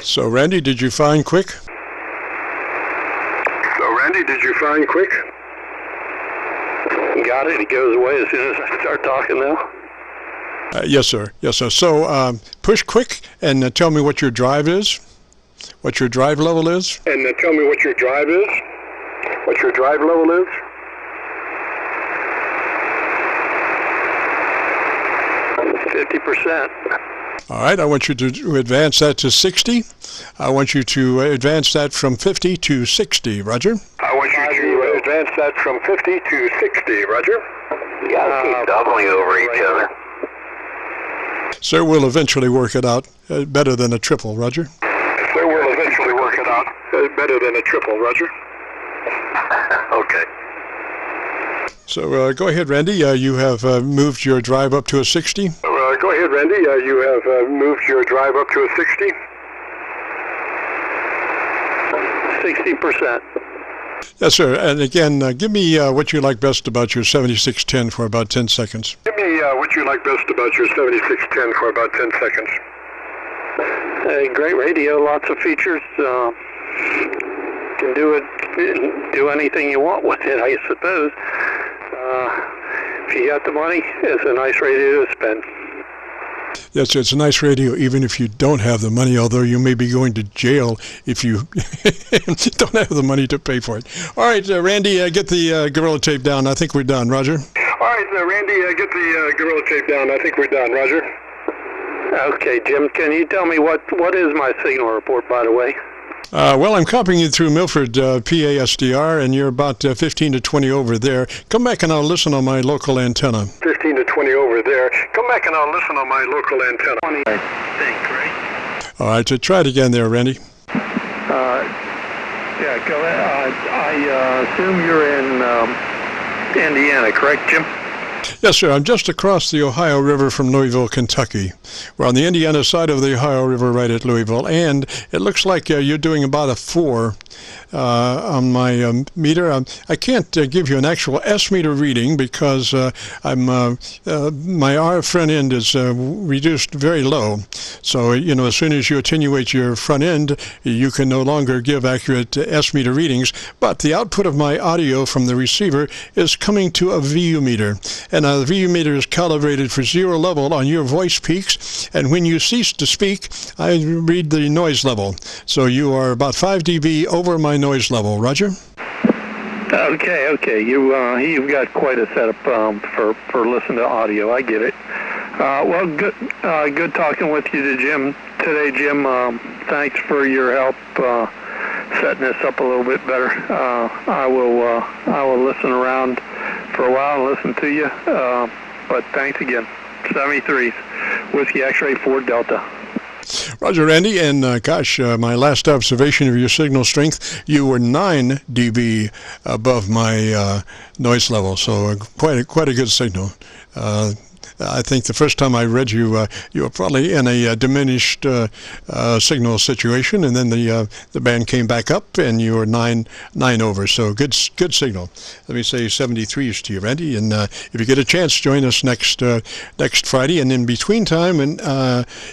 So, Randy, did you find Quick? Got it. It goes away as soon as I start talking now. Yes, sir. Yes, sir. So, push Quick and tell me what your drive is, what your drive level is. And tell me what your drive is, what your drive level is. %. All right, I want you to advance that to 60. I want you to advance that from 50 to 60, roger. I want you to advance that from 50 to 60, roger. You gotta keep doubling over each other. Sir, we'll eventually work it out better than a triple, roger. Sir, we'll eventually work it out better than a triple, roger. Okay. So go ahead, Randy. You have moved your drive up to a 60. Go ahead, Randy. You have moved your drive up to a 60. 60%. Yes, sir. And again, give me what you like best about your 7610 for about 10 seconds. Give me what you like best about your 7610 for about 10 seconds. Great radio, lots of features. Can do anything you want with it, I suppose. If you got the money, it's a nice radio to spend. Yes, it's a nice radio even if you don't have the money, although you may be going to jail if you don't have the money to pay for it. All right, Randy, get the Gorilla Tape down. I think we're done. Roger? All right, Randy, get the Gorilla Tape down. I think we're done. Roger? Okay, Jim, can you tell me what is my signal report, by the way? Well, I'm copying you through Milford PASDR, and you're about 15 to 20 over there. Come back and I'll listen on my local antenna. 15 to 20 over there. Come back and I'll listen on my local antenna. I think, right? All right, so try it again there, Randy. Yeah, go ahead. I assume you're in Indiana, correct, Jim? Yes, sir. I'm just across the Ohio River from Louisville, Kentucky. We're on the Indiana side of the Ohio River right at Louisville, and it looks like you're doing about a 4 on my meter. I can't give you an actual S-meter reading because my R front end is reduced very low. So, as soon as you attenuate your front end, you can no longer give accurate S-meter readings, but the output of my audio from the receiver is coming to a VU meter. And the VU meter is calibrated for 0 level on your voice peaks, and when you cease to speak, I read the noise level. So you are about 5 dB over my noise level. Roger? Okay. You've got quite a setup for listening to audio. I get it. Well, good talking with you today, Jim. Thanks for your help setting this up a little bit better. I will listen around for a while and listen to you. But thanks again. 73's Whiskey X-Ray 4 Delta. Roger, Randy, and my last observation of your signal strength, you were 9 dB above my noise level, so quite a good signal. I think the first time I read you, you were probably in a diminished signal situation, and then the band came back up, and you were 9 over. So good signal. Let me say 73s to you, Randy. And if you get a chance, join us next Friday. And in between time, and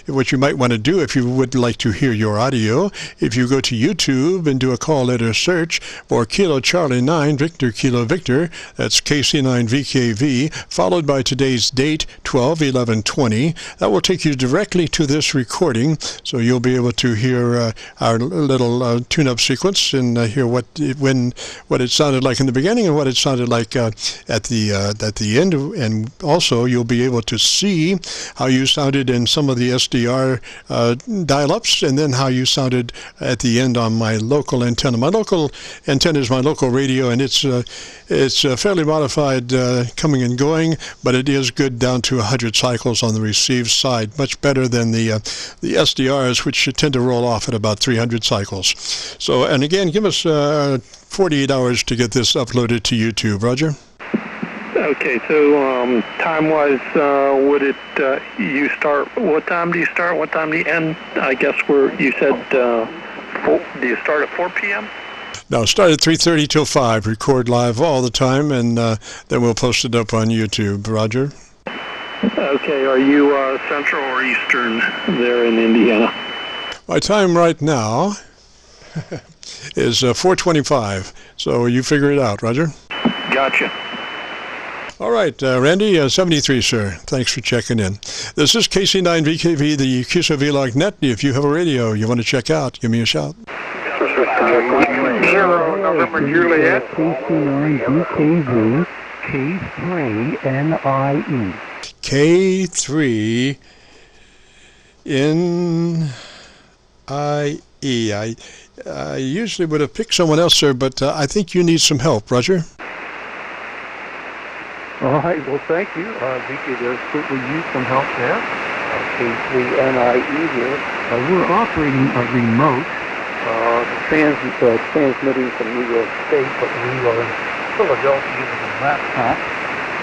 what you might want to do if you would like to hear your audio, if you go to YouTube and do a call letter search for Kilo Charlie 9 Victor Kilo Victor, that's KC9VKV, followed by today's date, 12/11/20. That will take you directly to this recording, so you'll be able to hear our little tune-up sequence and hear what it sounded like in the beginning and what it sounded like at the end. And also, you'll be able to see how you sounded in some of the SDR dial-ups, and then how you sounded at the end on my local antenna. My local antenna is my local radio, and it's fairly modified coming and going, but it is good down to 100 cycles on the received side, much better than the SDRs, which tend to roll off at about 300 cycles. So, and again, give us 48 hours to get this uploaded to YouTube. Roger? Okay, so time-wise, would it, you start, what time do you start, what time do you end? I guess you said, do you start at 4 p.m.? No, start at 3:30 till 5, record live all the time, and then we'll post it up on YouTube. Roger? Okay, are you Central or Eastern there in Indiana? My time right now is 4:25, so you figure it out, Roger? Gotcha. All right, Randy, 73, sir. Thanks for checking in. This is KC9VKV, the QSO-VLOG net. If you have a radio you want to check out, give me a shout. November Juliet. KC9VKV, K3NIE. K3NIE. I usually would have picked someone else, sir, but I think you need some help. Roger? All right, well, thank you. We could certainly use some help there. K3NIE here. We're operating a remote, transmitting from New York State, but we are in Philadelphia using a laptop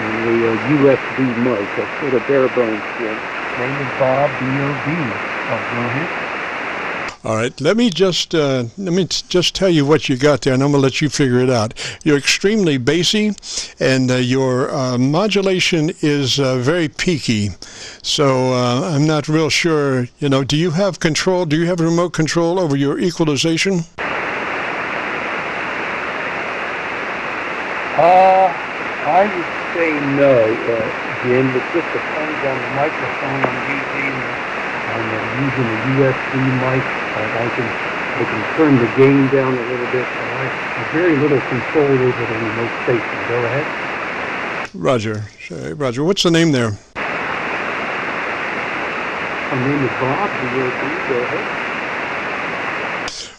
and a USB mic. That's sort of bare bones here. Name is Bob, B-O-B. Oh, go ahead. All right, let me just tell you what you got there, and I'm going to let you figure it out. You're extremely bassy, and your modulation is very peaky. So I'm not real sure. Do you have control? Do you have remote control over your equalization? I would say no, Jim. It just depends on the microphone I'm using. I'm using a USB mic. I can turn the gain down a little bit. I have very little control over the remote station. Go ahead. Roger. Roger. What's the name there? My name is Bob. Go ahead.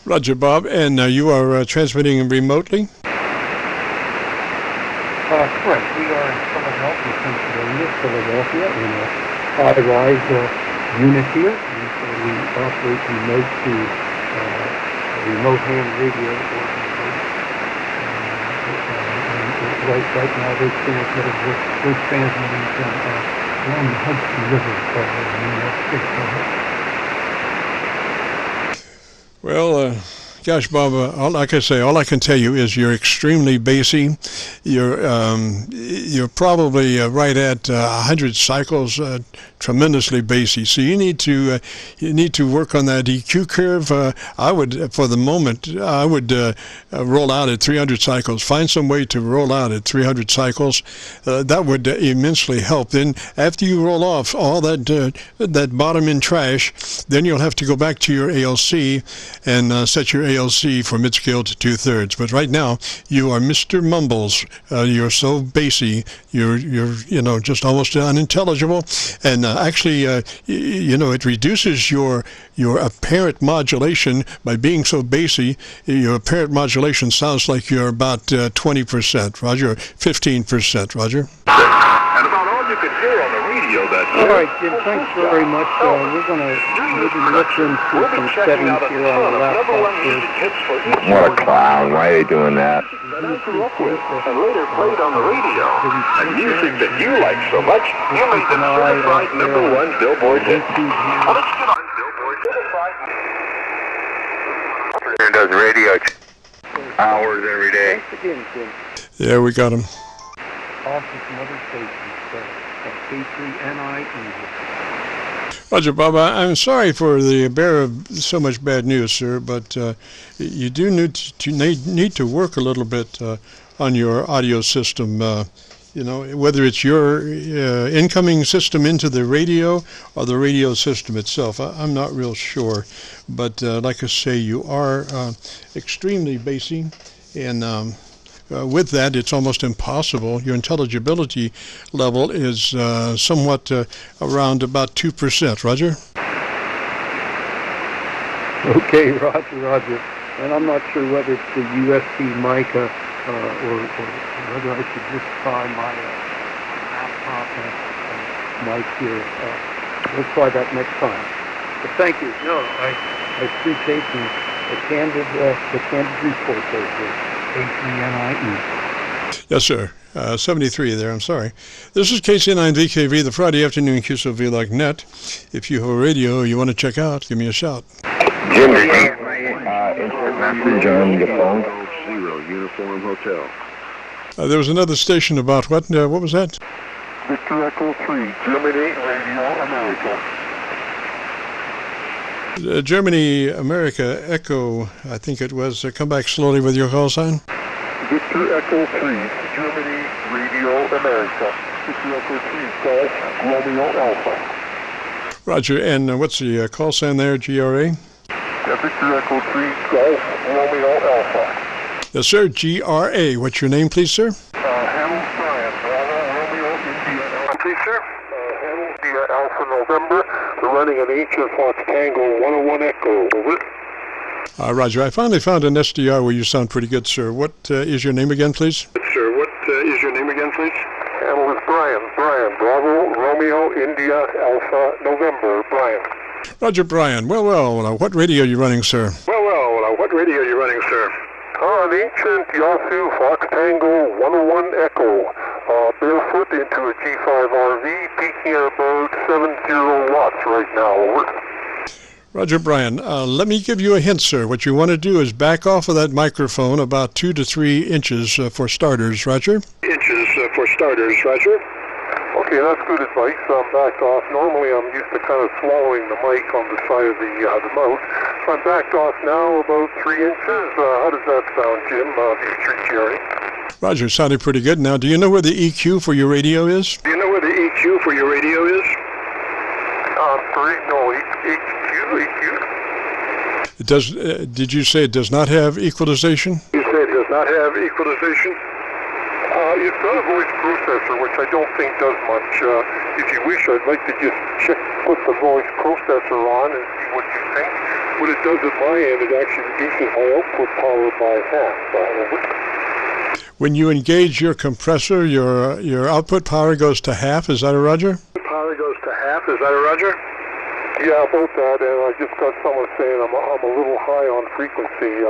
Roger, Bob. And you are transmitting remotely? Correct. We are in Philadelphia, Pennsylvania, in a high-rise unit here. And so we operate remote to remote ham radio organization. right now they're transmitting from along the Hudson River in New York State. Well, gosh, Bob, like I say, all I can tell you is you're extremely bassy. You're probably right at 100 cycles, tremendously bassy. So you need to work on that EQ curve. I would, for the moment, roll out at 300 cycles. Find some way to roll out at 300 cycles. That would immensely help. Then after you roll off all that bottom end trash, then you'll have to go back to your ALC and set your ALC for mid-scale to 2/3. But right now, you are Mr. Mumbles. You're so bassy. You're just almost unintelligible. And actually, it reduces your apparent modulation by being so bassy. Your apparent modulation sounds like you're about 20%, Roger, 15%, Roger. And about all you can hear on the radio that All right, Jim, thanks very much. We're going to maybe look into some settings here on the laptop here. What a clown. Why are they doing that? And later played on the radio. And music that you like so much, you made them certified #1 Billboard hit. Let's get on Billboard certified. Does radio hours every day. Thanks again, Jim. Yeah, we got him. Off to some other stations at KC9VKV. Roger, Bob, I'm sorry for the bearer of so much bad news, sir, but you do need to work a little bit on your audio system. Whether it's your incoming system into the radio or the radio system itself, I'm not real sure. But like I say, you are extremely bassy, and with that, it's almost impossible. Your intelligibility level is somewhat around about 2%. Roger? Okay, Roger. And I'm not sure whether it's the USB mic or whether I should just try my laptop mic here. We'll try that next time. But thank you. No, I appreciate the candid report there, KC9VKV. Yes, sir. 73 there, I'm sorry. This is KC9VKV, the Friday afternoon QSO-VLOG net. If you have a radio you want to check out, give me a shout. Jim, did you get my instant message on your phone? 0 Uniform Hotel. There was another station about what? What was that? Victor Echo 3, Germany, Radio America. Germany, America, Echo, I think it was. Come back slowly with your call sign. Victor Echo 3, Germany, Radio America. Victor Echo 3, Golf, Romeo Alpha. Roger, and what's the call sign there, GRA? Victor Echo 3, Golf, Romeo Alpha. Yes, sir, GRA. What's your name, please, sir? Harold Bryan, Bravo, Romeo, India, Alpha. Please, sir. Harold, India, Alpha, November. They're running an Ancient Fox Tango 101 Echo. Over. Roger, I finally found an SDR where you sound pretty good, sir. What is your name again, please? Sir, what is your name again, please? Analyst Brian, Bravo, Romeo, India, Alpha, November, Brian. Roger, Brian. Well, what radio are you running, sir? Well, what radio are you running, sir? An Ancient Yasu Fox Tango 101 Echo. Barefoot into a G5 RV, peaking at about 70 watts right now, over. Roger, Brian. Let me give you a hint, sir. What you want to do is back off of that microphone about 2 to 3 inches for starters, Roger. Inches for starters, Roger. Okay, that's good advice. I'm backed off. Normally I'm used to kind of swallowing the mic on the side of the mouth. So I'm backed off now about 3 inches. How does that sound, Jim? V3 Roger, sounded pretty good. Now, do you know where the EQ for your radio is? Do you know where the EQ for your radio is? Sorry, no, EQ? It does. Did you say it does not have equalization? You say it does not have equalization? It's got a voice processor, which I don't think does much. If you wish, I'd like to just put the voice processor on and see what you think. What it does at my end, it actually reduces my output power by half. When you engage your compressor, your output power goes to half. Is that a Roger? Power goes to half. Is that a Roger? Yeah, about that. And I just got someone saying I'm a little high on frequency.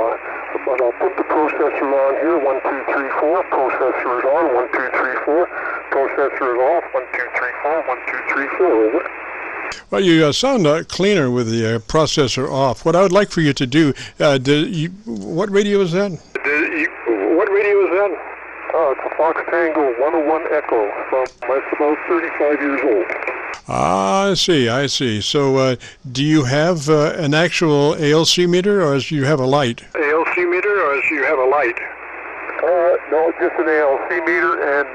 But I'll put the processor on here, 1, 2, 3, 4. Processor is on, 1, 2, 3, 4. Processor is off, 1, 2, 3, 4. 1, 2, 3, 4. Over. Well, you sound cleaner with the processor off. What I would like for you to do, what radio is that? What radio is that? It's a Fox Tango 101 Echo. That's about 35 years old. Ah, I see. So do you have an actual ALC meter, or do you have a light? ALC meter, or do you have a light? No, just an ALC meter, and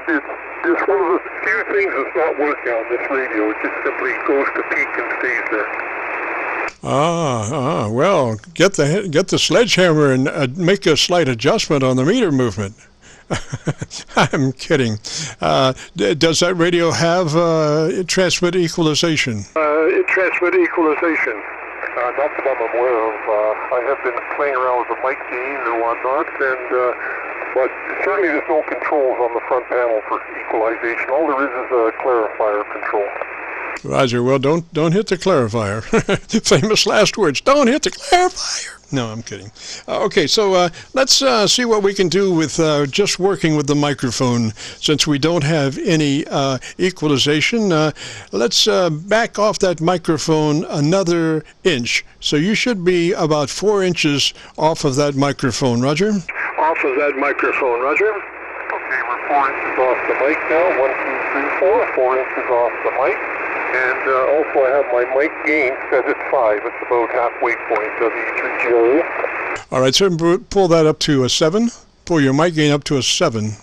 it's one of the few things that's not working on this radio. It just simply goes to peak and stays there. Well, get the sledgehammer and make a slight adjustment on the meter movement. I'm kidding. Does that radio have transmit equalization? Transmit equalization. Not that I'm aware of. I have been playing around with the mic gain and whatnot, but certainly there's no controls on the front panel for equalization. All there is a clarifier control. Roger. Well, don't hit the clarifier. Famous last words. Don't hit the clarifier. No, I'm kidding. Okay, so let's see what we can do with just working with the microphone. Since we don't have any equalization, let's back off that microphone another inch. So you should be about 4 inches off of that microphone, Roger? Off of that microphone, Roger. Okay, we're 4 inches off the mic now. 1, 2, 3, 4. 4 inches off the mic. And also I have my mic gain set at 5. It's about halfway point of the 3GRA. All right, so pull that up to a 7. Pull your mic gain up to a 7.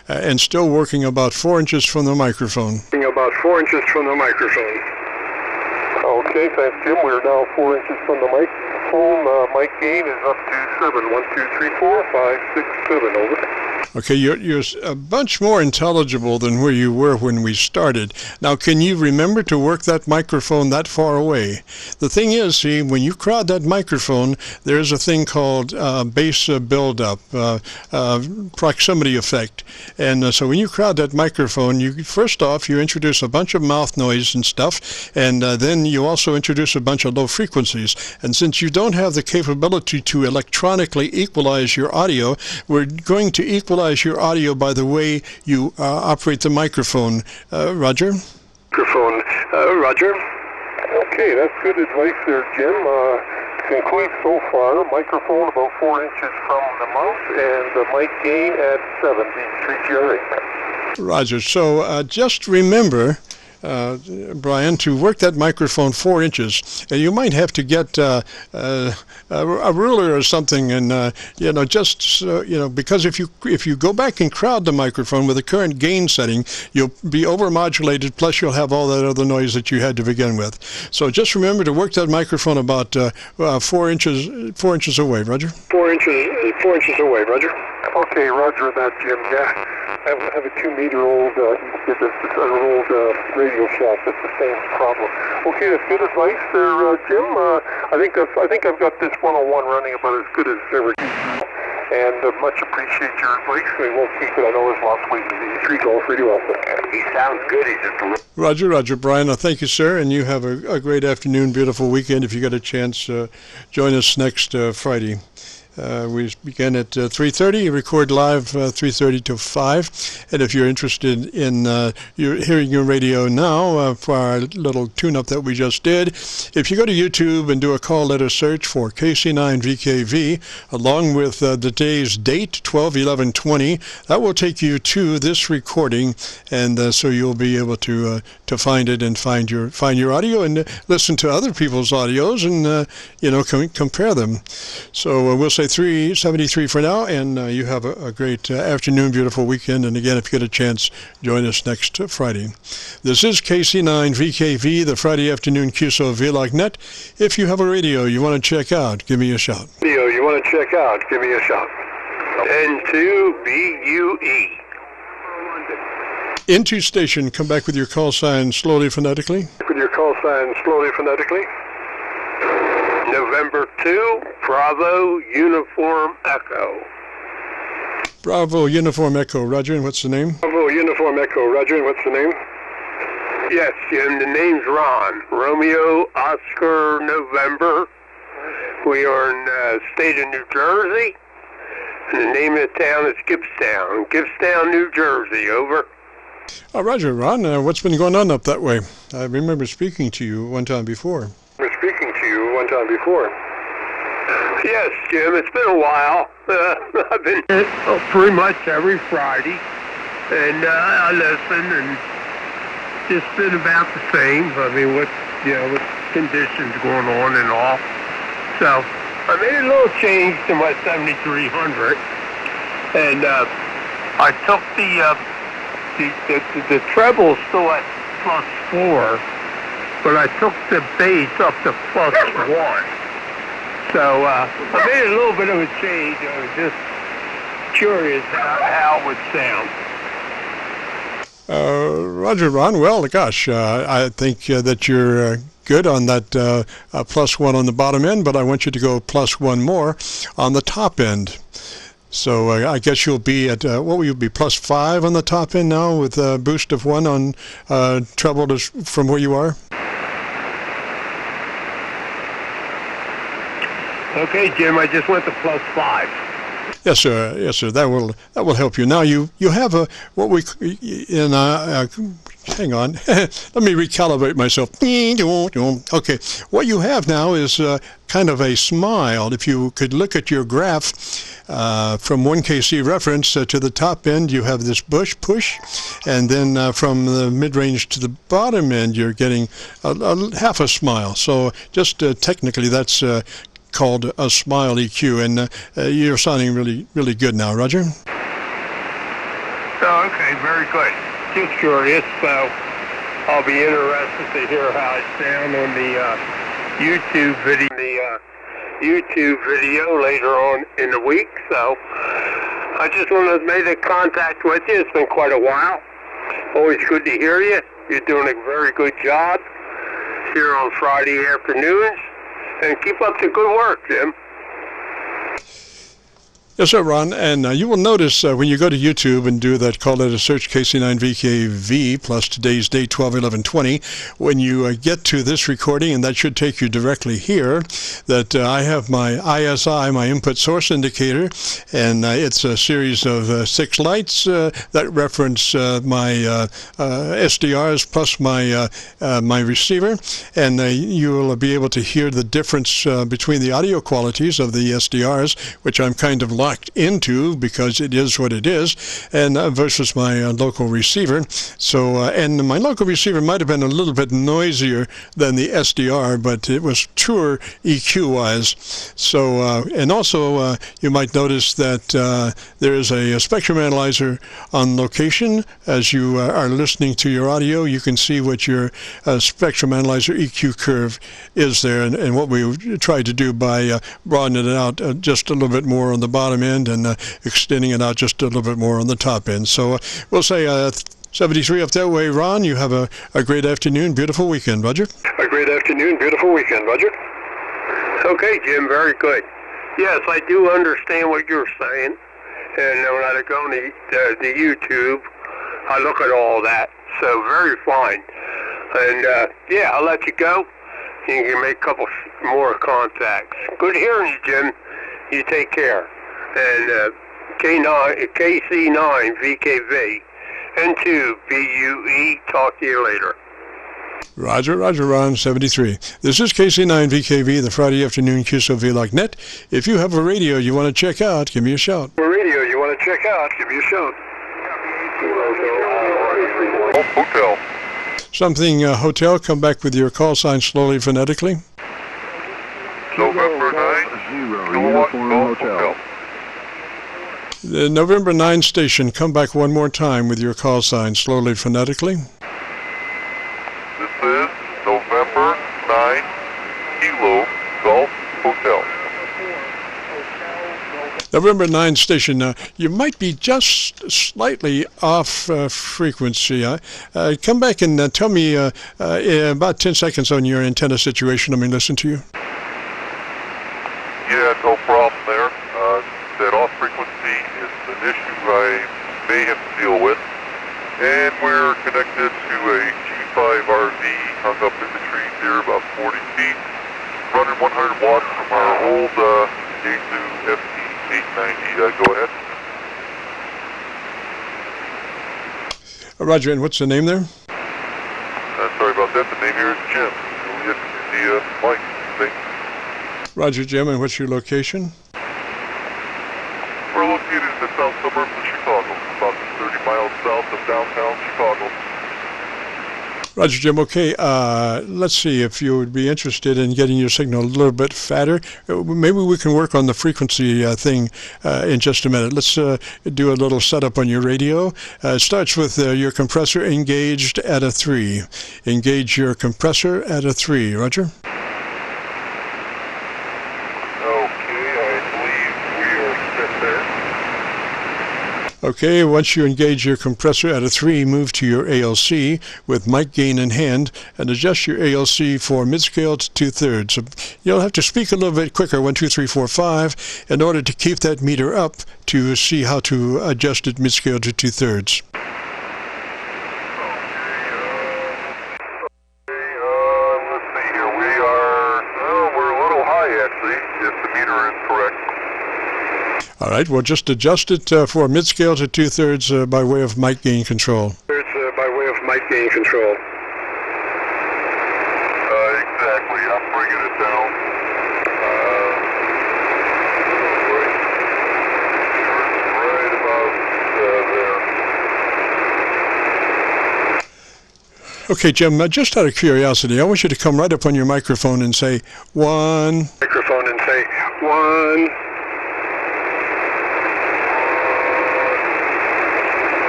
And still working about 4 inches from the microphone. About 4 inches from the microphone. Okay, thanks, Jim. We're now 4 inches from the microphone. Mic gain is up to 7. 1, 2, 3, 4, 5, 6, 7. Over. Okay, you're a bunch more intelligible than where you were when we started. Now, can you remember to work that microphone that far away? The thing is, see, when you crowd that microphone, there's a thing called bass buildup, proximity effect. And so when you crowd that microphone, first off, you introduce a bunch of mouth noise and stuff, and then you also introduce a bunch of low frequencies. And since you don't have the capability to electronically equalize your audio, we're going to equalize your audio by the way you operate the microphone. Roger? Roger. Okay, that's good advice there, Jim. Conclude so far, microphone about 4 inches from the mouth, and the mic gain at 7, the 3GRA. Roger. So just remember, Brian, to work that microphone 4 inches, and you might have to get a ruler or something, and because if you go back and crowd the microphone with the current gain setting, you'll be overmodulated. Plus, you'll have all that other noise that you had to begin with. So just remember to work that microphone about 4 inches away, Roger. 4 inches away, Roger. Okay, Roger that, Jim. Yeah, I have a 2-meter-old radio shaft. That's the same problem. Okay, that's good advice there, Jim. I think I've got this 101 running about as good as it's ever. And much appreciate your advice. We won't keep it. I know there's lots of ways to be 3 Golf Radio Alpha. He sounds good. He's just a little... Roger, Brian. Thank you, sir, and you have a great afternoon, beautiful weekend. If you get a chance, join us next Friday. We begin at 3:30, record live 3:30 to 5. And if you're interested in hearing your radio now for our little tune-up that we just did, if you go to YouTube and do a call letter search for KC9VKV, along with the day's date, 12/11/20, that will take you to this recording, and so you'll be able to find it and find your audio and listen to other people's audios and compare them. So we'll say 373 for now, and you have a great afternoon, beautiful weekend. And again, if you get a chance, join us next Friday. This is KC9VKV, the Friday afternoon QSO-VLOG net. If you have a radio you want to check out, give me a shout. N2BUE. Into station, come back with your call sign slowly phonetically. November 2, Bravo, Uniform, Echo. Bravo, Uniform, Echo. Roger, and what's the name? Bravo, Uniform, Echo. Roger, and what's the name? Yes, Jim, the name's Ron. Romeo, Oscar, November. We are in the state of New Jersey. And the name of the town is Gibbstown, New Jersey. Over. Roger, Ron. What's been going on up that way? I remember speaking to you one time before. Yes, Jim, it's been a while. I've been pretty much every Friday, and I listen, and it's been about the same. I mean, with conditions going on and all. So I made a little change to my 7300, and I took the treble still at +4, but I took the bass up to +1. So I made a little bit of a change. I was just curious how it would sound. Roger, Ron. Well, gosh, I think that you're good on that +1 on the bottom end, but I want you to go +1 more on the top end. So I guess you'll be at, what will you be, +5 on the top end now with a boost of 1 on treble from where you are? Okay, Jim, I just went to +5. Yes, sir. Yes, sir. That will help you. Now you have a what we in hang on. Let me recalibrate myself. Okay, what you have now is kind of a smile. If you could look at your graph from 1 KC reference to the top end, you have this push, and then from the mid-range to the bottom end, you're getting half a smile. So just technically, that's called a smile EQ, and you're sounding really, really good now, Roger. Oh, okay, very good. Just curious, so I'll be interested to hear how I sound on the YouTube video later on in the week. So I just wanted to make a contact with you. It's been quite a while. Always good to hear you. You're doing a very good job here on Friday afternoons. And keep up the good work, Jim. Yes, sir, Ron. And you will notice when you go to YouTube and do that, call it a search KC9VKV plus today's date 12/11/20, when you get to this recording, and that should take you directly here, that I have my ISI, my input source indicator, and it's a series of 6 lights that reference my SDRs plus my my receiver, and you will be able to hear the difference between the audio qualities of the SDRs, which I'm kind of locked into because it is what it is, and versus my local receiver. So and my local receiver might have been a little bit noisier than the SDR, but it was truer EQ wise. So and also you might notice that there is a spectrum analyzer on location. As you are listening to your audio, you can see what your spectrum analyzer EQ curve is there, and what we tried to do by broadening it out just a little bit more on the bottom end and extending it out just a little bit more on the top end. So we'll say 73 up that way. Ron, you have a great afternoon, beautiful weekend, Roger. A great afternoon, beautiful weekend, Roger. Okay, Jim, very good. Yes, I do understand what you're saying. And when I go on the YouTube, I look at all that. So very fine. And yeah, I'll let you go. You can make a couple more contacts. Good hearing you, Jim. You take care. And KC9VKV, N2BUE, talk to you later. Roger, Ron, 73. This is KC9VKV, the Friday afternoon QSO-VLOG net. If you have a radio you want to check out, give me a shout. Hotel. Something hotel, come back with your call sign slowly phonetically. November 9, Hotel. The November 9 station, come back one more time with your call sign slowly phonetically. This is November 9, Kilo Golf Hotel. November 9 station, you might be just slightly off frequency. Come back and tell me in about 10 seconds on your antenna situation. Let me listen to you. Yeah, no problem there. That off frequency is an issue I may have to deal with. And we're connected to a G5 RV hung up in the trees here about 40 feet, running 100 watts from our old Yaesu FT 890. Go ahead. Roger, and what's the name there? Sorry about that. The name here is Jim. You'll get the mic thing. Roger, Jim, and what's your location? We're located in the south suburbs of Chicago, about 30 miles south of downtown Chicago. Roger, Jim. Okay, let's see if you would be interested in getting your signal a little bit fatter. Maybe we can work on the frequency thing in just a minute. Let's do a little setup on your radio. It starts with your compressor engaged at a 3. Engage your compressor at a 3. Roger? Okay, once you engage your compressor at a 3, move to your ALC with mic gain in hand and adjust your ALC for mid-scale to 2/3. So you'll have to speak a little bit quicker, 1, 2, 3, 4, 5, in order to keep that meter up to see how to adjust it mid-scale to 2/3. Let's see here. We're a little high actually, if the meter is correct. All right, we'll just adjust it for mid-scale to 2/3 by way of mic gain control. By way of mic gain control. Exactly. I'm bringing it down. Right about there. Okay, Jim, just out of curiosity, I want you to come right up on your microphone and say 1. Microphone and say 1.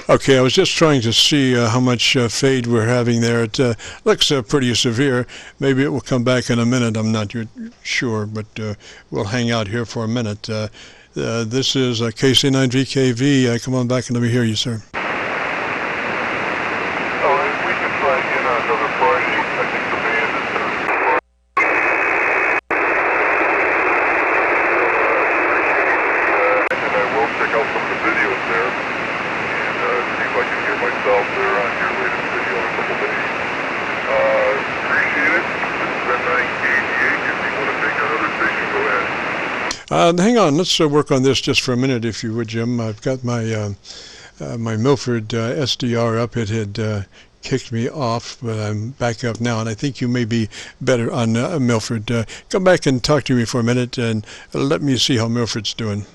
Okay, I was just trying to see how much fade we're having there. It looks pretty severe. Maybe it will come back in a minute. I'm not sure, but we'll hang out here for a minute. This is KC9VKV. Come on back and let me hear you, sir. Oh, we can try again on another Friday. I think the band is and I will check out some of the videos there. See if I can hear myself there on your latest video in a couple days. Appreciate it. This has been 988. If you want to take another station, go ahead. Hang on. Let's work on this just for a minute, if you would, Jim. I've got my my Milford SDR up. It had kicked me off, but I'm back up now, and I think you may be better on Milford. Come back and talk to me for a minute, and let me see how Milford's doing.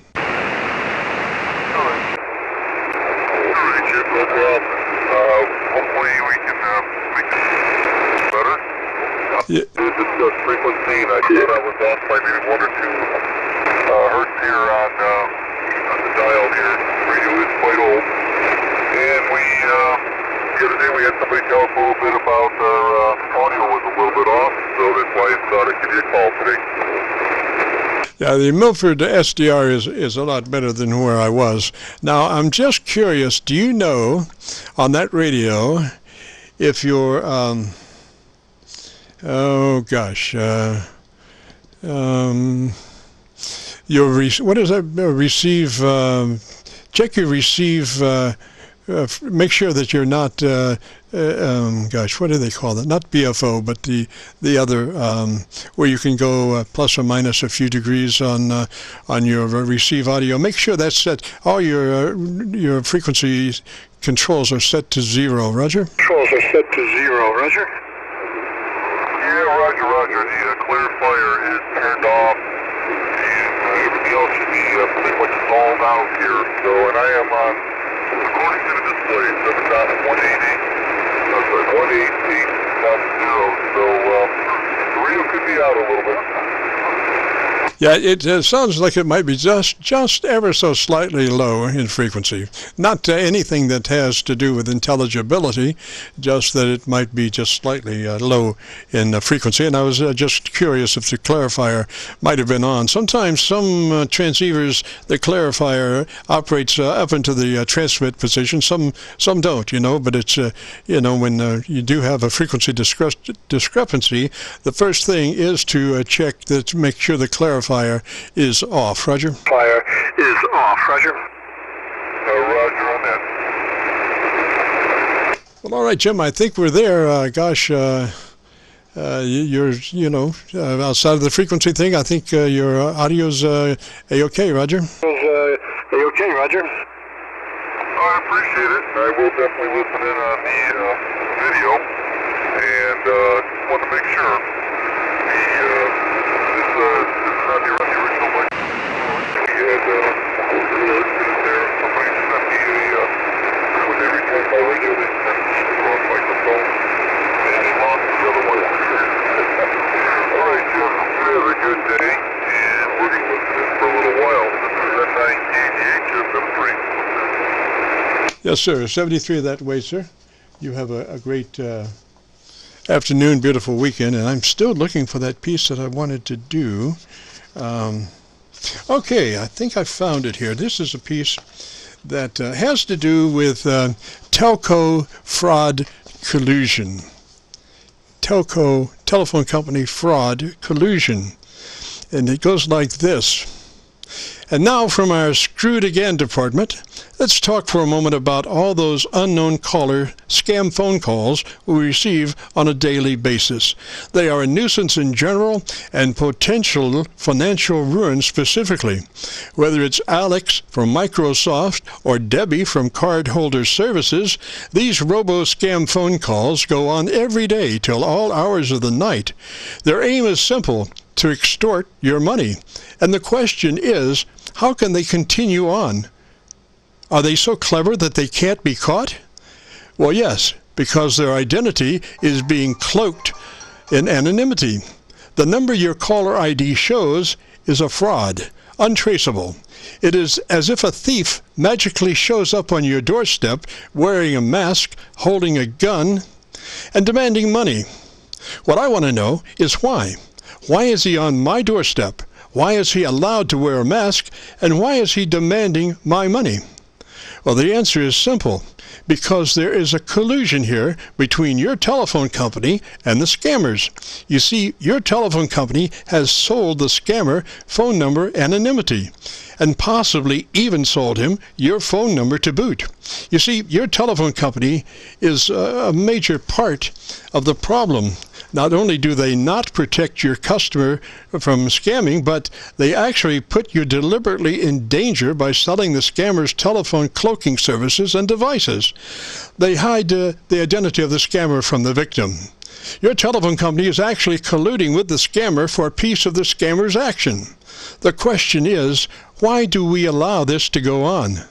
Yeah. To discuss frequency, and I thought I was off by maybe 1 or 2 hertz here on the dial here. The radio is quite old. And the other day we had somebody tell us a little bit about our audio was a little bit off, so that's why I thought I'd give you a call today. Yeah, the Milford SDR is a lot better than where I was. Now, I'm just curious, do you know on that radio if you're... oh gosh, your what is that? Receive. Check your receive. Make sure that you're not. Gosh, what do they call that? Not BFO, but the other where you can go plus or minus a few degrees on your receive audio. Make sure that's set. All your frequency controls are set to 0. Roger. Controls are set to 0. Roger. Roger. The clarifier is turned off, and everything else should be pretty much stalled out here. So, and I am on, according to the display, 7.188.0. So, the radio could be out a little bit. Yeah, it sounds like it might be just ever so slightly low in frequency. Not anything that has to do with intelligibility, just that it might be just slightly low in frequency. And I was just curious if the clarifier might have been on. Sometimes some transceivers, the clarifier operates up into the transmit position. Some don't, but it's, when you do have a frequency discrepancy, the first thing is to check to make sure the clarifier is off. Roger. Fire is off. Roger. Roger on that. Well, all right, Jim. I think we're there. Gosh, you're, outside of the frequency thing. I think your audio's A-OK, Roger. A-OK, Roger. I appreciate it. I will definitely listen in on the video, and want to make sure this is not the original mic. We had there, somebody sent me when they removed my radio, they sent me the wrong microphone, and they lost the other one. All right, Jim, you have a good day, and we're going to listen in for a little while. This is F.I.I. Yes, sir. 73 that way, sir. You have a great afternoon, beautiful weekend, and I'm still looking for that piece that I wanted to do. Okay, I think I found it here. This is a piece that has to do with telco fraud collusion. Telephone company fraud collusion. And it goes like this. And now from our Screwed Again department, let's talk for a moment about all those unknown caller scam phone calls we receive on a daily basis. They are a nuisance in general and potential financial ruin specifically. Whether it's Alex from Microsoft or Debbie from Cardholder Services, these robo-scam phone calls go on every day till all hours of the night. Their aim is simple: to extort your money. And the question is, how can they continue on? Are they so clever that they can't be caught? Well, yes, because their identity is being cloaked in anonymity. The number your caller ID shows is a fraud, untraceable. It is as if a thief magically shows up on your doorstep wearing a mask, holding a gun, and demanding money. What I want to know is why. Why is he on my doorstep? Why is he allowed to wear a mask? And why is he demanding my money? Well, the answer is simple. Because there is a collusion here between your telephone company and the scammers. You see, your telephone company has sold the scammer phone number anonymity, and possibly even sold him your phone number to boot. You see, your telephone company is a major part of the problem. Not only do they not protect your customer from scamming, but they actually put you deliberately in danger by selling the scammer's telephone cloaking services and devices. They hide the identity of the scammer from the victim. Your telephone company is actually colluding with the scammer for a piece of the scammer's action. The question is, why do we allow this to go on?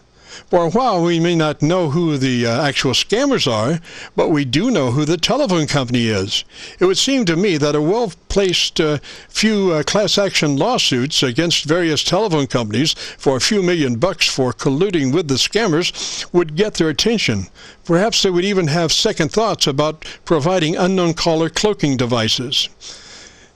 For a while, we may not know who the actual scammers are, but we do know who the telephone company is. It would seem to me that a well-placed few class action lawsuits against various telephone companies for a few $1 million for colluding with the scammers would get their attention. Perhaps they would even have second thoughts about providing unknown caller cloaking devices.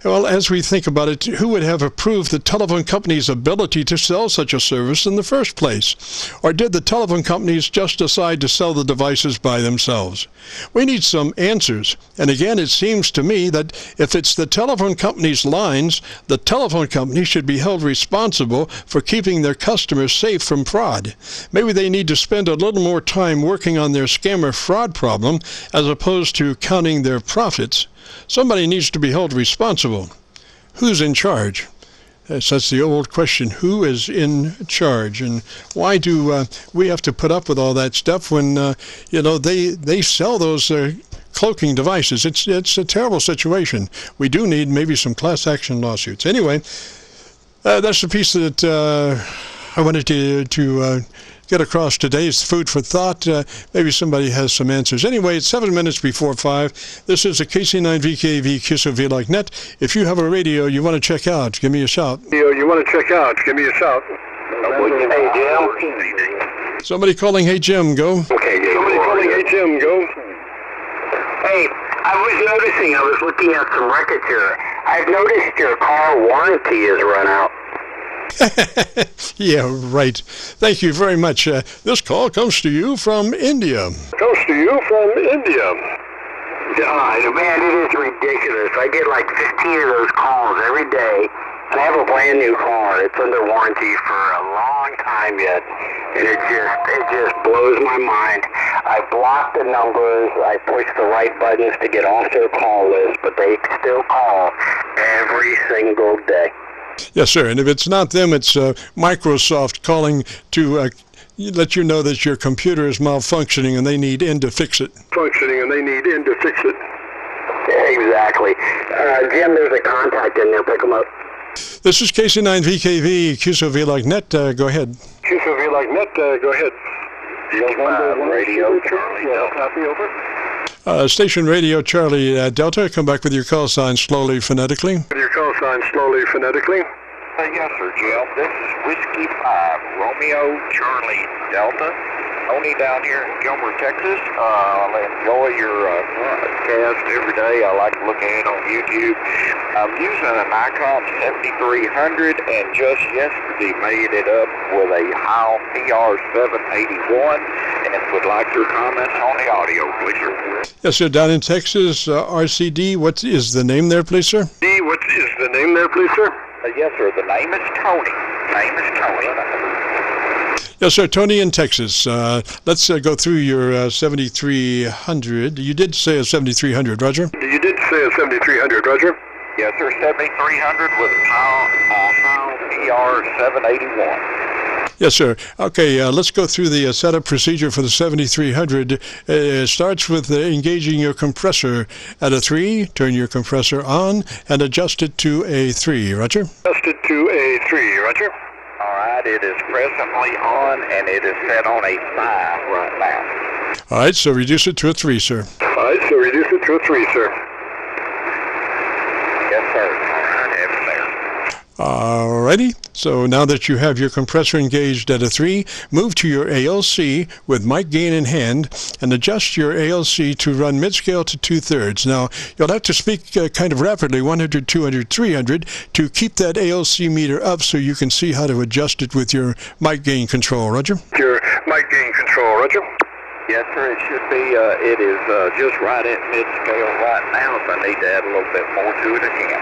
Well, as we think about it, who would have approved the telephone company's ability to sell such a service in the first place? Or did the telephone companies just decide to sell the devices by themselves? We need some answers. And again, it seems to me that if it's the telephone company's lines, the telephone company should be held responsible for keeping their customers safe from fraud. Maybe they need to spend a little more time working on their scammer fraud problem as opposed to counting their profits. Somebody needs to be held responsible. Who's in charge? That's the old question. Who is in charge? And why do we have to put up with all that stuff when, they sell those cloaking devices? It's a terrible situation. We do need maybe some class action lawsuits. Anyway, that's the piece that I wanted to get across today's food for thought. Maybe somebody has some answers. Anyway, it's 7 minutes before 5. This is the KC9VKV QSO-VLOG net. If you have a radio you want to check out, give me a shout. Hey, Jim. Somebody calling Hey Jim, go. Okay, somebody calling Hey Jim, go. Hey, I was looking at some records here. I've noticed your car warranty has run out. Yeah, right. Thank you very much. This call comes to you from India. God, man, it is ridiculous. I get like 15 of those calls every day, I have a brand new car. It's under warranty for a long time yet, and it just blows my mind. I blocked the numbers. I pushed the right buttons to get off their call list, but they still call every single day. Yes, sir. And if it's not them, it's Microsoft calling to let you know that your computer is malfunctioning and they need in to fix it. Exactly. Jim, there's a contact in there. Pick them up. This is KC9VKV, QSO-VLOG net. Go ahead. QSO-VLOG net, go ahead. Radio, Charlie, Delta. Copy, over. Station radio, Charlie Delta. Come back with your call sign slowly, phonetically. With your call sign slowly, phonetically. Yes, sir, Jim. This is Whiskey 5, Romeo, Charlie, Delta. Tony down here in Gilmer, Texas. I enjoy your cast every day. I like to look at it on YouTube. I'm using a Nikon 7300 and just yesterday made it up with a HAL PR781 and would like your comments on the audio, please, sir. Yes, sir. Down in Texas, RCD. What is the name there, please, sir? Yes, sir. The name is Tony. Yes, sir. Tony in Texas. Let's go through your 7300. You did say a 7300, Roger? Yes, sir. 7300 with HAL PR781. Yes, sir. Okay, let's go through the setup procedure for the 7300. It starts with engaging your compressor at a 3, turn your compressor on, and adjust it to a 3. Roger? All right, it is presently on, and it is set on a 5 right now. All right, so reduce it to a 3, sir. Yes, sir. All right, have it there. Alrighty, so now that you have your compressor engaged at a 3, move to your ALC with mic gain in hand and adjust your ALC to run mid-scale to 2/3. Now, you'll have to speak kind of rapidly, 100, 200, 300, to keep that ALC meter up so you can see how to adjust it with your mic gain control. Roger? Yes, sir, it should be. It is just right at mid-scale right now. If I need to add a little bit more to it, I can.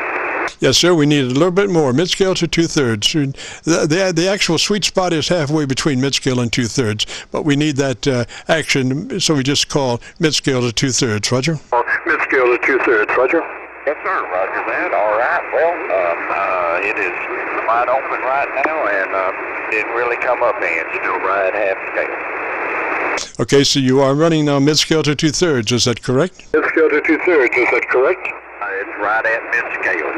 Yes, sir, we need a little bit more, mid-scale to 2/3. The actual sweet spot is halfway between mid-scale and 2/3, but we need that action, so we just call mid-scale to 2/3. Roger? Yes, sir, roger that. All right, well, it is wide open right now, and didn't really come up and still right half scale. Okay, so you are running now mid-scale to 2/3, is that correct? It's right at mid-scale.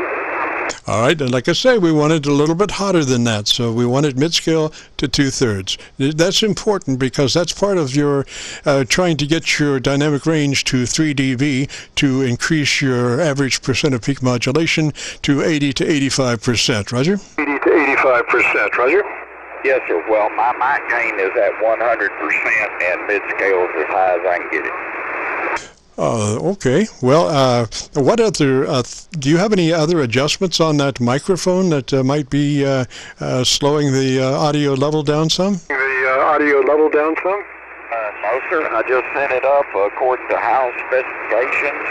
All right, and like I say, we want it a little bit hotter than that, so we want it mid-scale to 2/3. That's important because that's part of your trying to get your dynamic range to 3 dB to increase your average percent of peak modulation to 80 to 85%. Roger? Yes, sir. Well, my mic gain is at 100%, and mid-scale is as high as I can get it. Okay. Well, what other? Do you have any other adjustments on that microphone that might be slowing the audio level down some? No, sir. I just sent it up according to house specifications,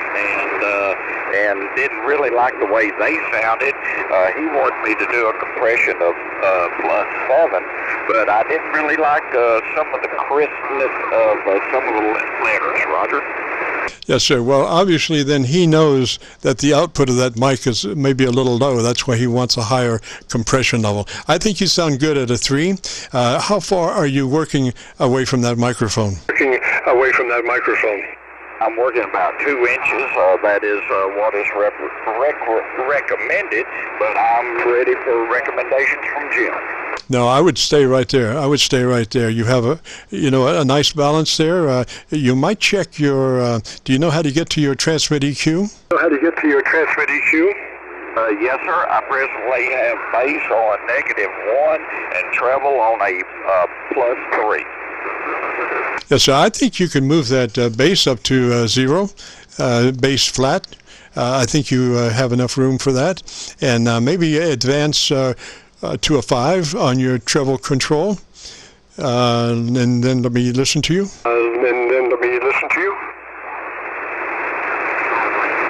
and didn't really like the way they sounded. He wanted me to do a compression of +7, but I didn't really like some of the crispness of some of the letters, Roger. Yes, sir. Well, obviously, then he knows that the output of that mic is maybe a little low. That's why he wants a higher compression level. I think you sound good at a 3. How far are you working away from that microphone? I'm working about 2 inches. That is what is recommended, but I'm ready for recommendations from Jim. No, I would stay right there. You have a nice balance there. You might check your, do you know how to get to your transmit EQ? Yes, sir. I presently have bass on -1 and treble on a +3. Yes, sir. I think you can move that bass up to 0, bass flat. I think you have enough room for that. And maybe advance to a 5 on your treble control. And then let me listen to you.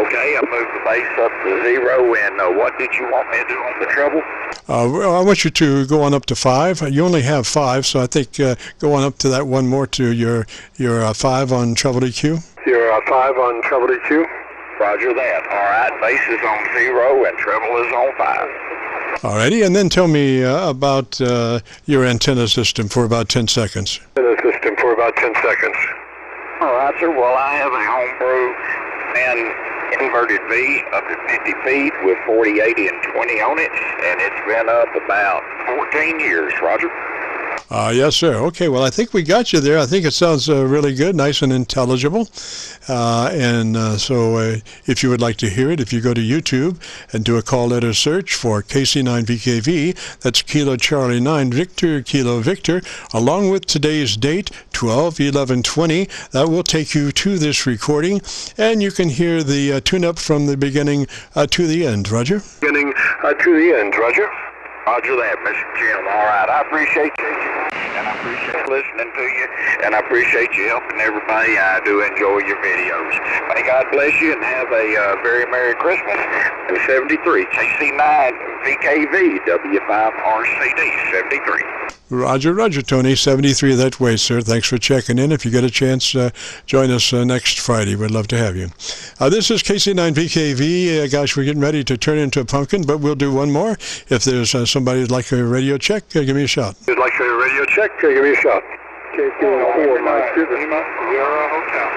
Okay, I moved the base up to 0, and what did you want me to do on the treble? Well, I want you to go on up to 5. You only have 5, so I think go on up to that one more to your 5 on treble EQ. Your 5 on treble EQ. Roger that. All right, base is on 0 and treble is on 5. Alrighty, and then tell me about your antenna system for about 10 seconds. Antenna system for about 10 seconds. All right, sir. Well, I have a homebrew and inverted V up at 50 feet with 40, 80, and 20 on it, and it's been up about 14 years, Roger. Yes, sir. Okay, well, I think we got you there. I think it sounds really good, nice and intelligible. So if you would like to hear it, if you go to YouTube and do a call letter search for KC9VKV, that's Kilo Charlie 9 Victor, Kilo Victor, along with today's date, 12/11/20, that will take you to this recording, and you can hear the tune-up from the beginning to the end. Roger? Beginning to the end, Roger. Roger that, Mr. Jim. All right, I appreciate you, and I appreciate listening to you, and I appreciate you helping everybody. I do enjoy your videos. May God bless you, and have a very Merry Christmas. And 73, KC9VKV, W5RCD, 73. Roger, Roger, Tony, 73 that way, sir. Thanks for checking in. If you get a chance, join us next Friday. We'd love to have you. This is KC9VKV. Gosh, we're getting ready to turn into a pumpkin, but we'll do one more. If there's somebody who'd like a radio check, give me a shot. If you'd like a radio check, give me a shot. KC4, Mike Sierra Hotel.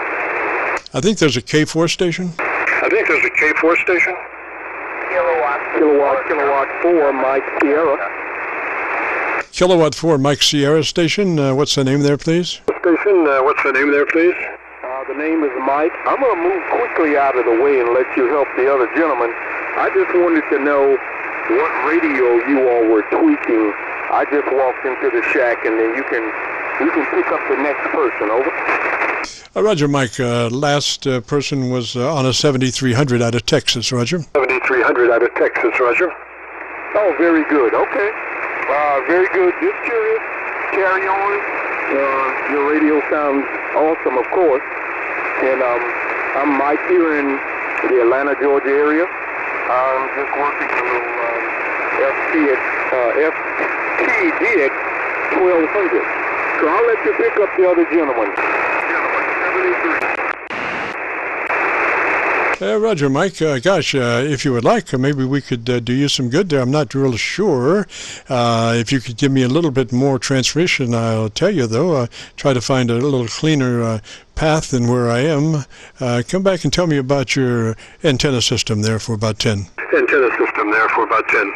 I think there's a K4 station. I think there's a K4 station. Kilowatt 4, Mike Sierra. Kilowatt 4 Mike Sierra station. What's the name there, please? Station, what's the name there, please? The name is Mike. I'm going to move quickly out of the way and let you help the other gentleman. I just wanted to know what radio you all were tweaking. I just walked into the shack, and then you can pick up the next person. Over. Roger, Mike. Last person was on a 7300 out of Texas. Roger. 7300 out of Texas. Roger. Oh, very good. Okay. Very good. Just curious. Carry on. Your radio sounds awesome, of course. And I'm Mike here in the Atlanta, Georgia area. I'm just working a little FTDX 1200. So I'll let you pick up the other gentleman. 73. Roger, Mike. Gosh, if you would like, maybe we could do you some good there. I'm not real sure. If you could give me a little bit more transmission, I'll tell you, though. Try to find a little cleaner path than where I am. Come back and tell me about your antenna system there for about 10. Antenna system there for about 10.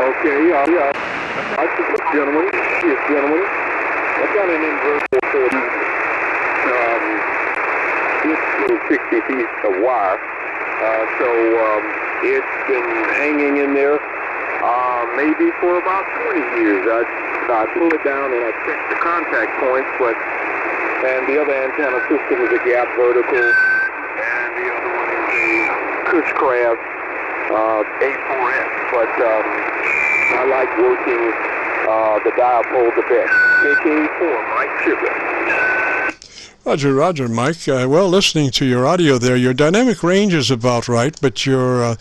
Okay, yeah. I just look, gentlemen. Yes, gentlemen. I've got an inverter for it's 60 feet of wire. So it's been hanging in there maybe for about 20 years. I pull it down and I check the contact points, and the other antenna system is a gap vertical, and the other one is a Kushcraft A4S. But I like working the dipole the best. KK4, Mike Sugar. Roger, Mike. Well, listening to your audio there, your dynamic range is about right, but your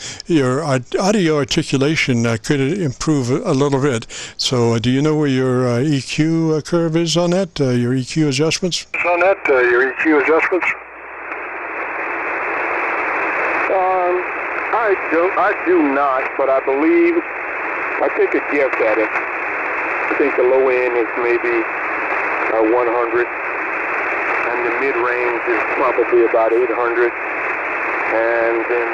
audio articulation could improve a little bit. So do you know where your EQ curve is on that, your EQ adjustments? On that, your EQ adjustments? I do not, but I believe, I take a guess at it. I think the low end is maybe 100. And the mid-range is probably about 800, and then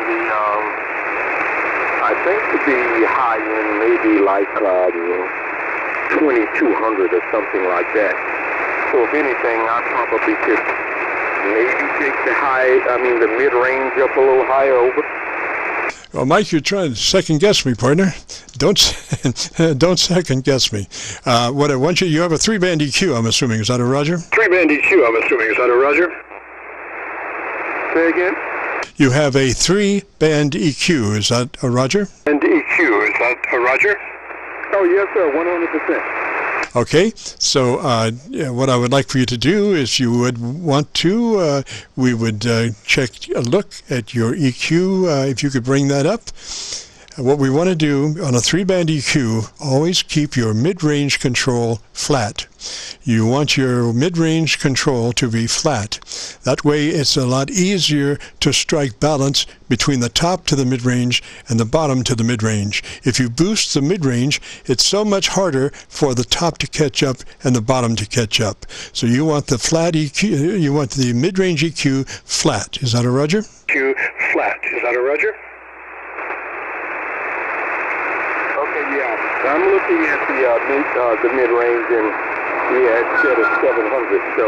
I think the high end maybe like 2200 or something like that. So if anything, I probably could maybe take the mid-range up a little higher over. Well, Mike, you're trying to second-guess me, partner. Don't second-guess me. What I want you have a 3-band EQ, I'm assuming. Is that a Roger? 3-band EQ, I'm assuming. Is that a Roger? Say again? You have a 3-band EQ. Is that a Roger? And EQ, is that a Roger? Oh, yes, sir, 100%. Okay, so what I would like for you to do, if you would want to, we would check a look at your EQ, if you could bring that up. What we want to do on a 3-band EQ, always keep your mid-range control flat. You want your mid-range control to be flat. That way it's a lot easier to strike balance between the top to the mid-range and the bottom to the mid-range. If you boost the mid-range, it's so much harder for the top to catch up and the bottom to catch up. So you want the flat EQ, you want the mid-range EQ flat. Is that a Roger? EQ flat. Is that a Roger? Yeah, I'm looking at the mid-range, and it's set at 700. So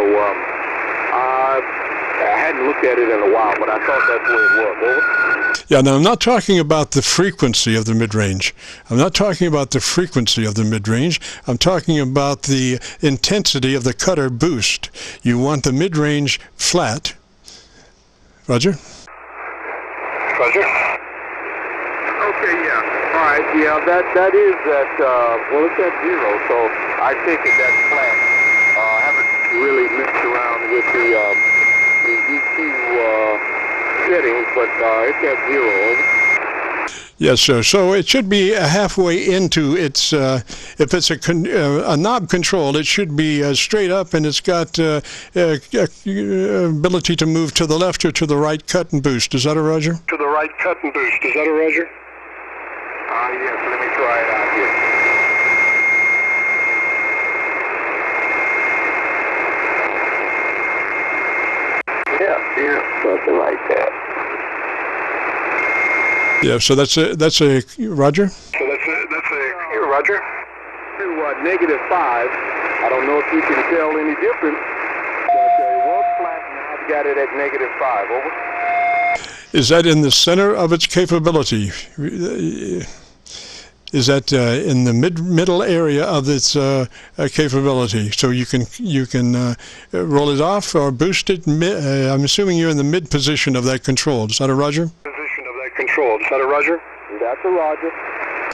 I hadn't looked at it in a while, but I thought that's where it was. Over. Yeah, now I'm not talking about the frequency of the mid-range. I'm not talking about the frequency of the mid-range. I'm talking about the intensity of the cutter boost. You want the mid-range flat. Roger? Roger? Okay, yeah. All right, yeah, that is at, well, it's at 0, so I take it that's flat. I haven't really messed around with the EQ settings, but it's at 0. Yes, sir. So it should be halfway into its, if it's a knob control, it should be straight up, and it's got ability to move to the left or to the right, cut and boost. Is that a Roger? To the right, cut and boost. Is that a Roger? Yes, let me try it out here. Yeah, something like that. Yeah, so that's a Roger? So that's a Roger? To -5. I don't know if you can tell any difference, but it was flat, and I've got it at -5. Over. Is that in the center of its capability? Is that in the middle area of its capability? So you can roll it off or boost it. I'm assuming you're in the mid position of that control. Is that a Roger? Position of that control. Is that a Roger? That's a Roger.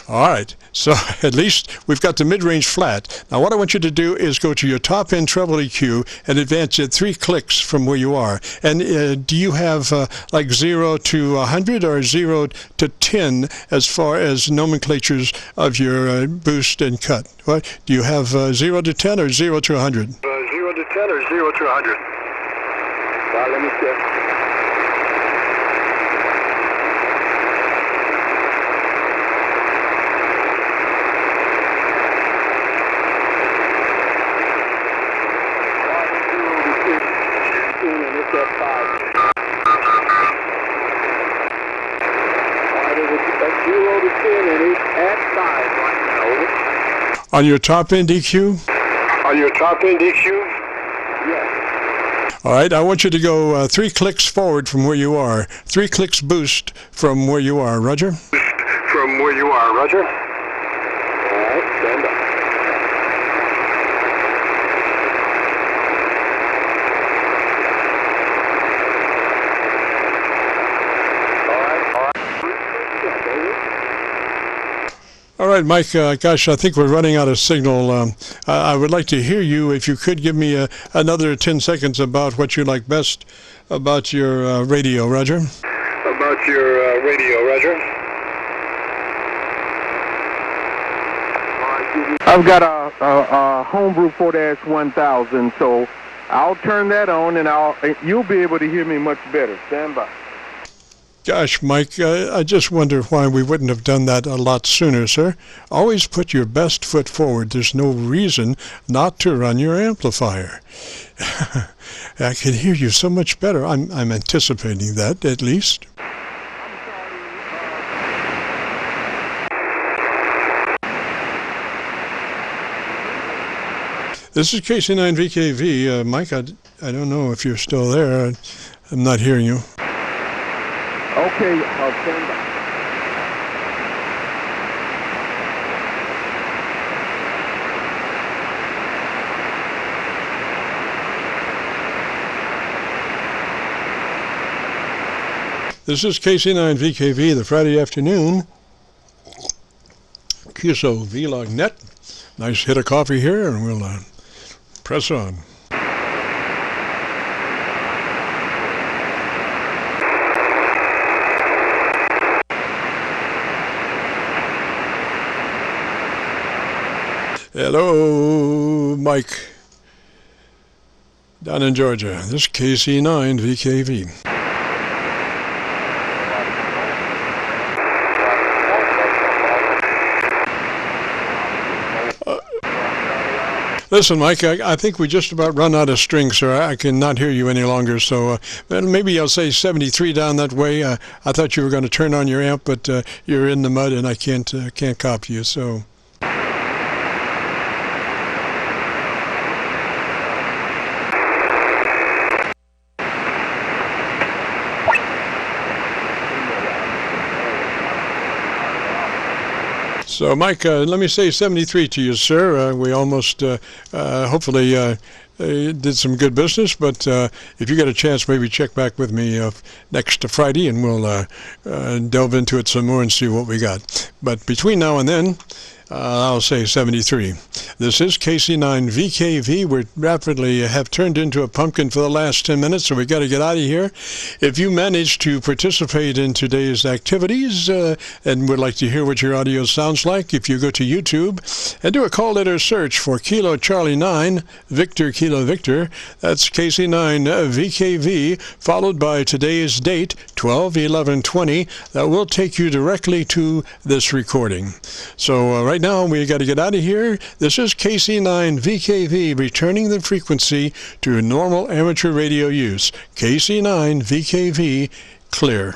All right, so at least we've got the mid-range flat. Now what I want you to do is go to your top-end treble EQ and advance it 3 clicks from where you are. And do you have like 0 to 100 or 0 to 10 as far as nomenclatures of your boost and cut? What? Do you have 0 to 10 or 0 to 100? 0 to 10 or 0 to 100? Let me check. On your top-end EQ? On your top-end EQ? Yes. All right, I want you to go 3 clicks forward from where you are. 3 clicks boost from where you are. Roger? From where you are. Roger? All right, stand up. All right, Mike, gosh, I think we're running out of signal. I would like to hear you, if you could give me another 10 seconds about what you like best about your radio, Roger. About your radio, Roger. I've got a homebrew 4-1000, so I'll turn that on, and you'll be able to hear me much better. Stand by. Gosh, Mike, I just wonder why we wouldn't have done that a lot sooner, sir. Always put your best foot forward. There's no reason not to run your amplifier. I can hear you so much better. I'm anticipating that, at least. This is KC9VKV. Mike, I don't know if you're still there. I'm not hearing you. Okay, I'll stand by. This is KC9VKV, the Friday afternoon QSO-VLOG net. Nice hit of coffee here, and we'll press on. Hello, Mike. Down in Georgia. This is KC9VKV. Listen, Mike, I think we just about run out of string, sir. I cannot hear you any longer, so maybe I'll say 73 down that way. I thought you were going to turn on your amp, but you're in the mud, and I can't copy you, so... So, Mike, let me say 73 to you, sir. We almost, hopefully, did some good business, but if you get a chance, maybe check back with me next Friday, and we'll delve into it some more and see what we got. But between now and then, I'll say 73. This is KC9VKV. We rapidly have turned into a pumpkin for the last 10 minutes, so we got to get out of here. If you manage to participate in today's activities and would like to hear what your audio sounds like, if you go to YouTube and do a call letter search for Kilo Charlie 9, Victor Kilo Victor, that's KC9VKV, followed by today's date, 12/11/20, that will take you directly to this recording. So right now we got to get out of here. This is KC9VKV returning the frequency to normal amateur radio use. KC9VKV clear.